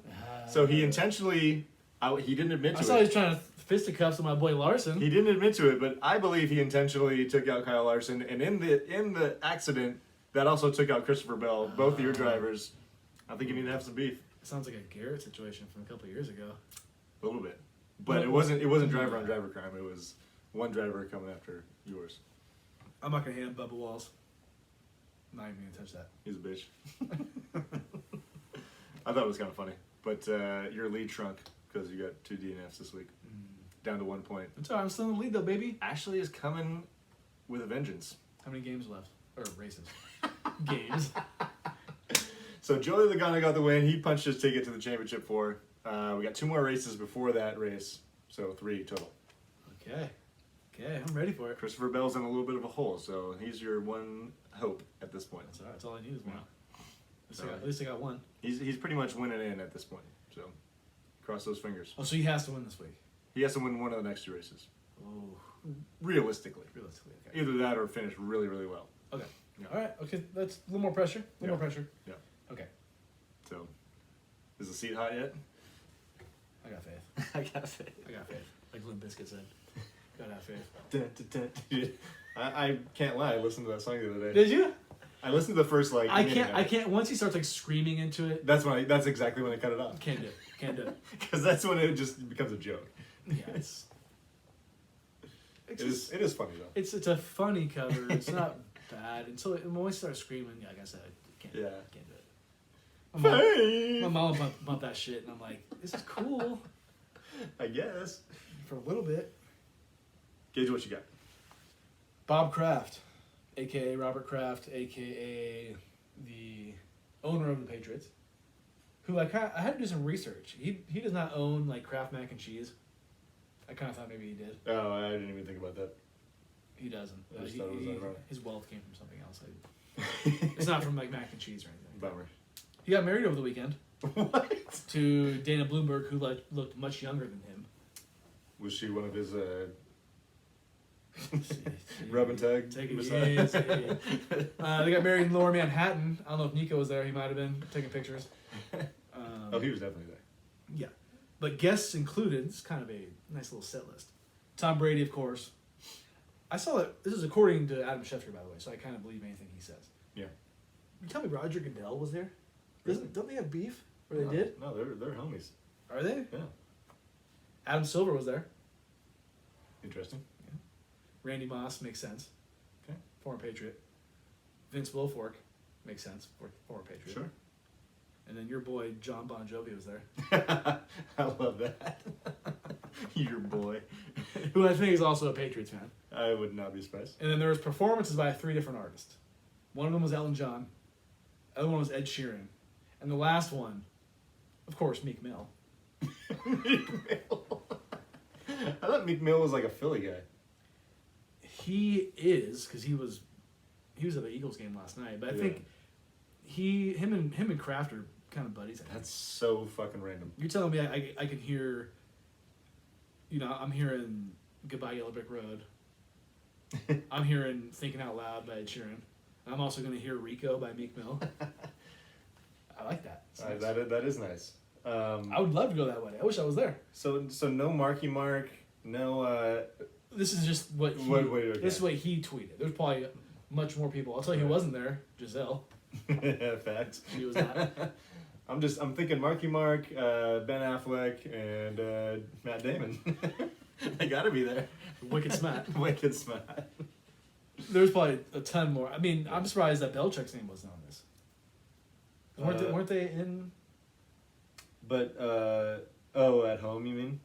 So he intentionally, he didn't admit to I saw he it. was trying to fisticuffs with my boy Larson. He didn't admit to it, but I believe he intentionally took out Kyle Larson, and in the accident, that also took out Christopher Bell, both of your drivers. I think you need to have some beef. Sounds like a Garrett situation from a couple of years ago. A little bit. But it wasn't driver on driver crime. It was one driver coming after yours. I'm not gonna hand Bubba Walls. Not even gonna touch that. He's a bitch. I thought it was kind of funny. But your lead shrunk because you got 2 DNFs this week. Down to 1 point. It's alright, I'm still in the lead though, baby. Ashley is coming with a vengeance. How many games left? Or races? Games. So Joey Logano got the win. He punched his ticket to the championship 4. We got 2 more races before that race. So 3 total. Okay, I'm ready for it. Christopher Bell's in a little bit of a hole, so he's your one hope at this point. That's alright. That's all I need is one. Yeah. At least I got one. He's pretty much winning in at this point. So cross those fingers. Oh, so he has to win this week. He has to win one of the next 2 races. Oh, Realistically. okay. Either that or finish really, really well. Okay. Yeah. All right. Okay. That's a little more pressure. A little more pressure. Yeah. Okay. So, is the seat hot yet? I got faith. I got it. I got faith. Like Limp Bizkit said. Gotta have faith. I can't lie. I listened to that song the other day. Did you? I listened to the first I can't. Once he starts like screaming into it, That's exactly when I cut it off. can't do it. Can't do it. Because that's when it just becomes a joke. Yeah. It is funny though. It's a funny cover. It's not bad until when we start screaming. Like I said, can't do it. Hey! My mom bumped that shit, and I'm like, this is cool I guess. for a little bit. Gage, what you got? Bob Kraft, aka Robert Kraft, aka the owner of the Patriots, who I had to do some research. He does not own like Kraft mac and cheese. I kind of thought maybe he did. Oh, I didn't even think about that. He doesn't. I just thought it was unwrong. His wealth came from something else. It's not from like mac and cheese or anything. Bummer. He got married over the weekend What? to Dana Bloomberg, who looked much younger than him. Was she one of his rub and tug? Take it massage? easy. They got married in Lower Manhattan. I don't know if Nico was there. He might have been taking pictures. Oh, he was definitely there. Yeah. But guests included, it's kind of a nice little set list. Tom Brady, of course. I saw that, this is according to Adam Schefter, by the way, so I kind of believe anything he says. Yeah. You tell me Roger Goodell was there? Really? Don't they have beef? Or they did? No, they're homies. Are they? Yeah. Adam Silver was there. Interesting. Randy Moss makes sense. Okay. Former Patriot. Vince Wilfork makes sense. Former Patriot. Sure. And then your boy John Bon Jovi was there, I love that. Your boy. who I think is also a Patriots fan. I would not be surprised. And then there was performances by 3 different artists. One of them was Elton John. The other one was Ed Sheeran. And the last one, of course, Meek Mill. Meek Mill. I thought Meek Mill was like a Philly guy. He is, because he was at the Eagles game last night. But I Yeah. think him and Kraft are kind of buddies. I think. That's so fucking random. You're telling me I can hear, I'm hearing Goodbye Yellow Brick Road. I'm hearing Thinking Out Loud by Ed Sheeran. I'm also going to hear Rico by Meek Mill. I like that. It's nice. That is nice. I would love to go that way. I wish I was there. So no Marky Mark, no. This is just what he, Okay. This is what he tweeted. There's probably much more people. I'll tell you who wasn't there. Giselle. Facts. She was not. I'm thinking Marky Mark, Ben Affleck, and Matt Damon. They gotta be there. Wicked Smack. Wicked smart. There's probably a ton more. I mean, I'm surprised that Belichick's name wasn't on this. Weren't they in? But at home you mean?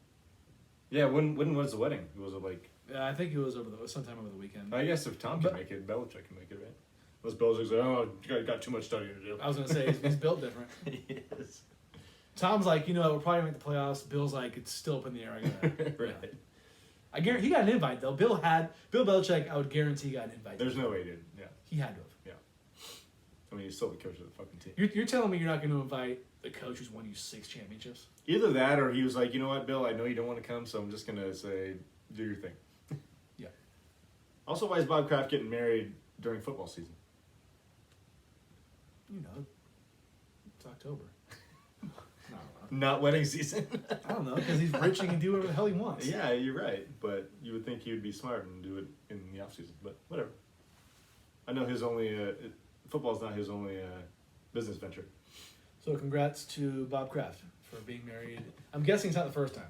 Yeah. When was the wedding? Was it like? I think it was sometime over the weekend. I guess if Tom can make it, Belichick can make it, right? Those Belichick's like, oh, you got too much studying to do. I was gonna say he's built different. He is. Tom's like, we'll probably make the playoffs. Bill's like, it's still up in the air. Right. Yeah. I guarantee he got an invite though. Bill Belichick. I would guarantee got an invite. There's no way, dude. Yeah. He had to have. Yeah. I mean, he's still the coach of the fucking team. You're telling me you're not going to invite the coach who's won you 6 championships? Either that, or he was like, you know what, Bill, I know you don't want to come, so I'm just gonna say, do your thing. Yeah. Also, why is Bob Kraft getting married during football season? It's October. I Not wedding season. don't know, because he's rich and can do whatever the hell he wants. Yeah, you're right, but you would think he would be smart and do it in the off season, but whatever. I know his only football's not his only business venture. So congrats to Bob Kraft for being married. I'm guessing it's not the first time.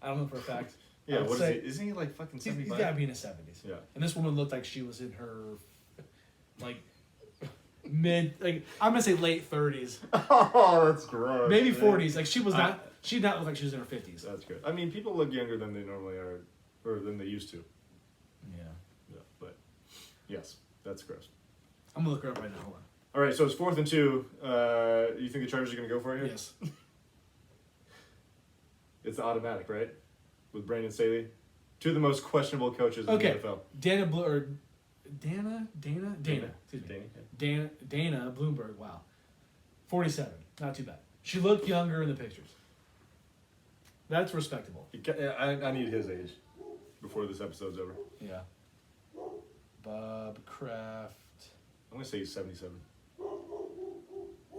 I don't know for a fact. Yeah, I would what is say he? Isn't he like fucking He's 75? got to be in his 70s. Yeah. And this woman looked like she was in her, I'm going to say late 30s. Oh, that's gross. Maybe man. 40s. Like, she did not look like she was in her 50s. That's good. I mean, people look younger than they normally are, or than they used to. Yeah. Yeah, but yes, that's gross. I'm going to look her up right now. Hold on. All right, so it's 4th and 2. You think the Chargers are going to go for it here? Yes. It's automatic, right? With Brandon Staley. 2 of the most questionable coaches in Okay. the NFL. Dana. Excuse me. Danny. Dana Bloomberg. Wow. 47. Not too bad. She looked younger in the pictures. That's respectable. I need his age before this episode's over. Yeah. Bob Kraft. I'm going to say he's 77.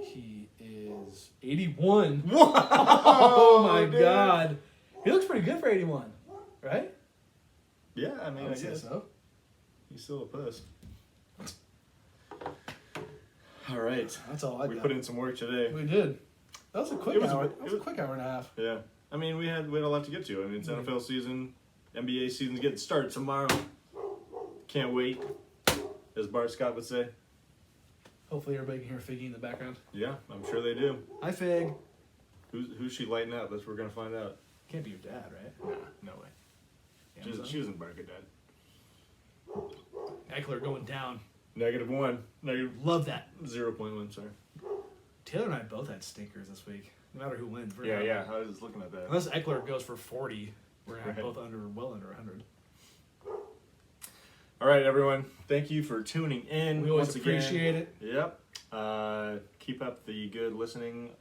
He is 81. Whoa! Oh my dude. God. He looks pretty good for 81. Right? Yeah, I mean, I would say guess. so. He's still a puss. All right. That's all I We got. put in some work today. We did. That was a quick It was a hour. bit- That was a quick hour and a half. Yeah. I mean, we had a lot to get to. I mean, it's NFL season. NBA season's getting started tomorrow. Can't wait, as Bart Scott would say. Hopefully everybody can hear Figgy in the background. Yeah, I'm sure they do. Hi, Fig. Who's she lighting up? That's what we're going to find out. Can't be your dad, right? Nah, no way. She doesn't bark at Dad. Eckler going down. -1. Love that. -0.1, sorry. Taylor and I both had stinkers this week. No matter who wins. we're Yeah, out. yeah. I was just looking at that. Unless Eckler goes for 40, we're going to have Right. both well under 100. All right, everyone. Thank you for tuning in. We always once again. appreciate it. Yep. Keep up the good listening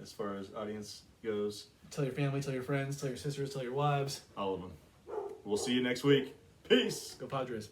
as far as audience goes. Tell your family, tell your friends, tell your sisters, tell your wives. All of them. We'll see you next week. Peace. Go Padres.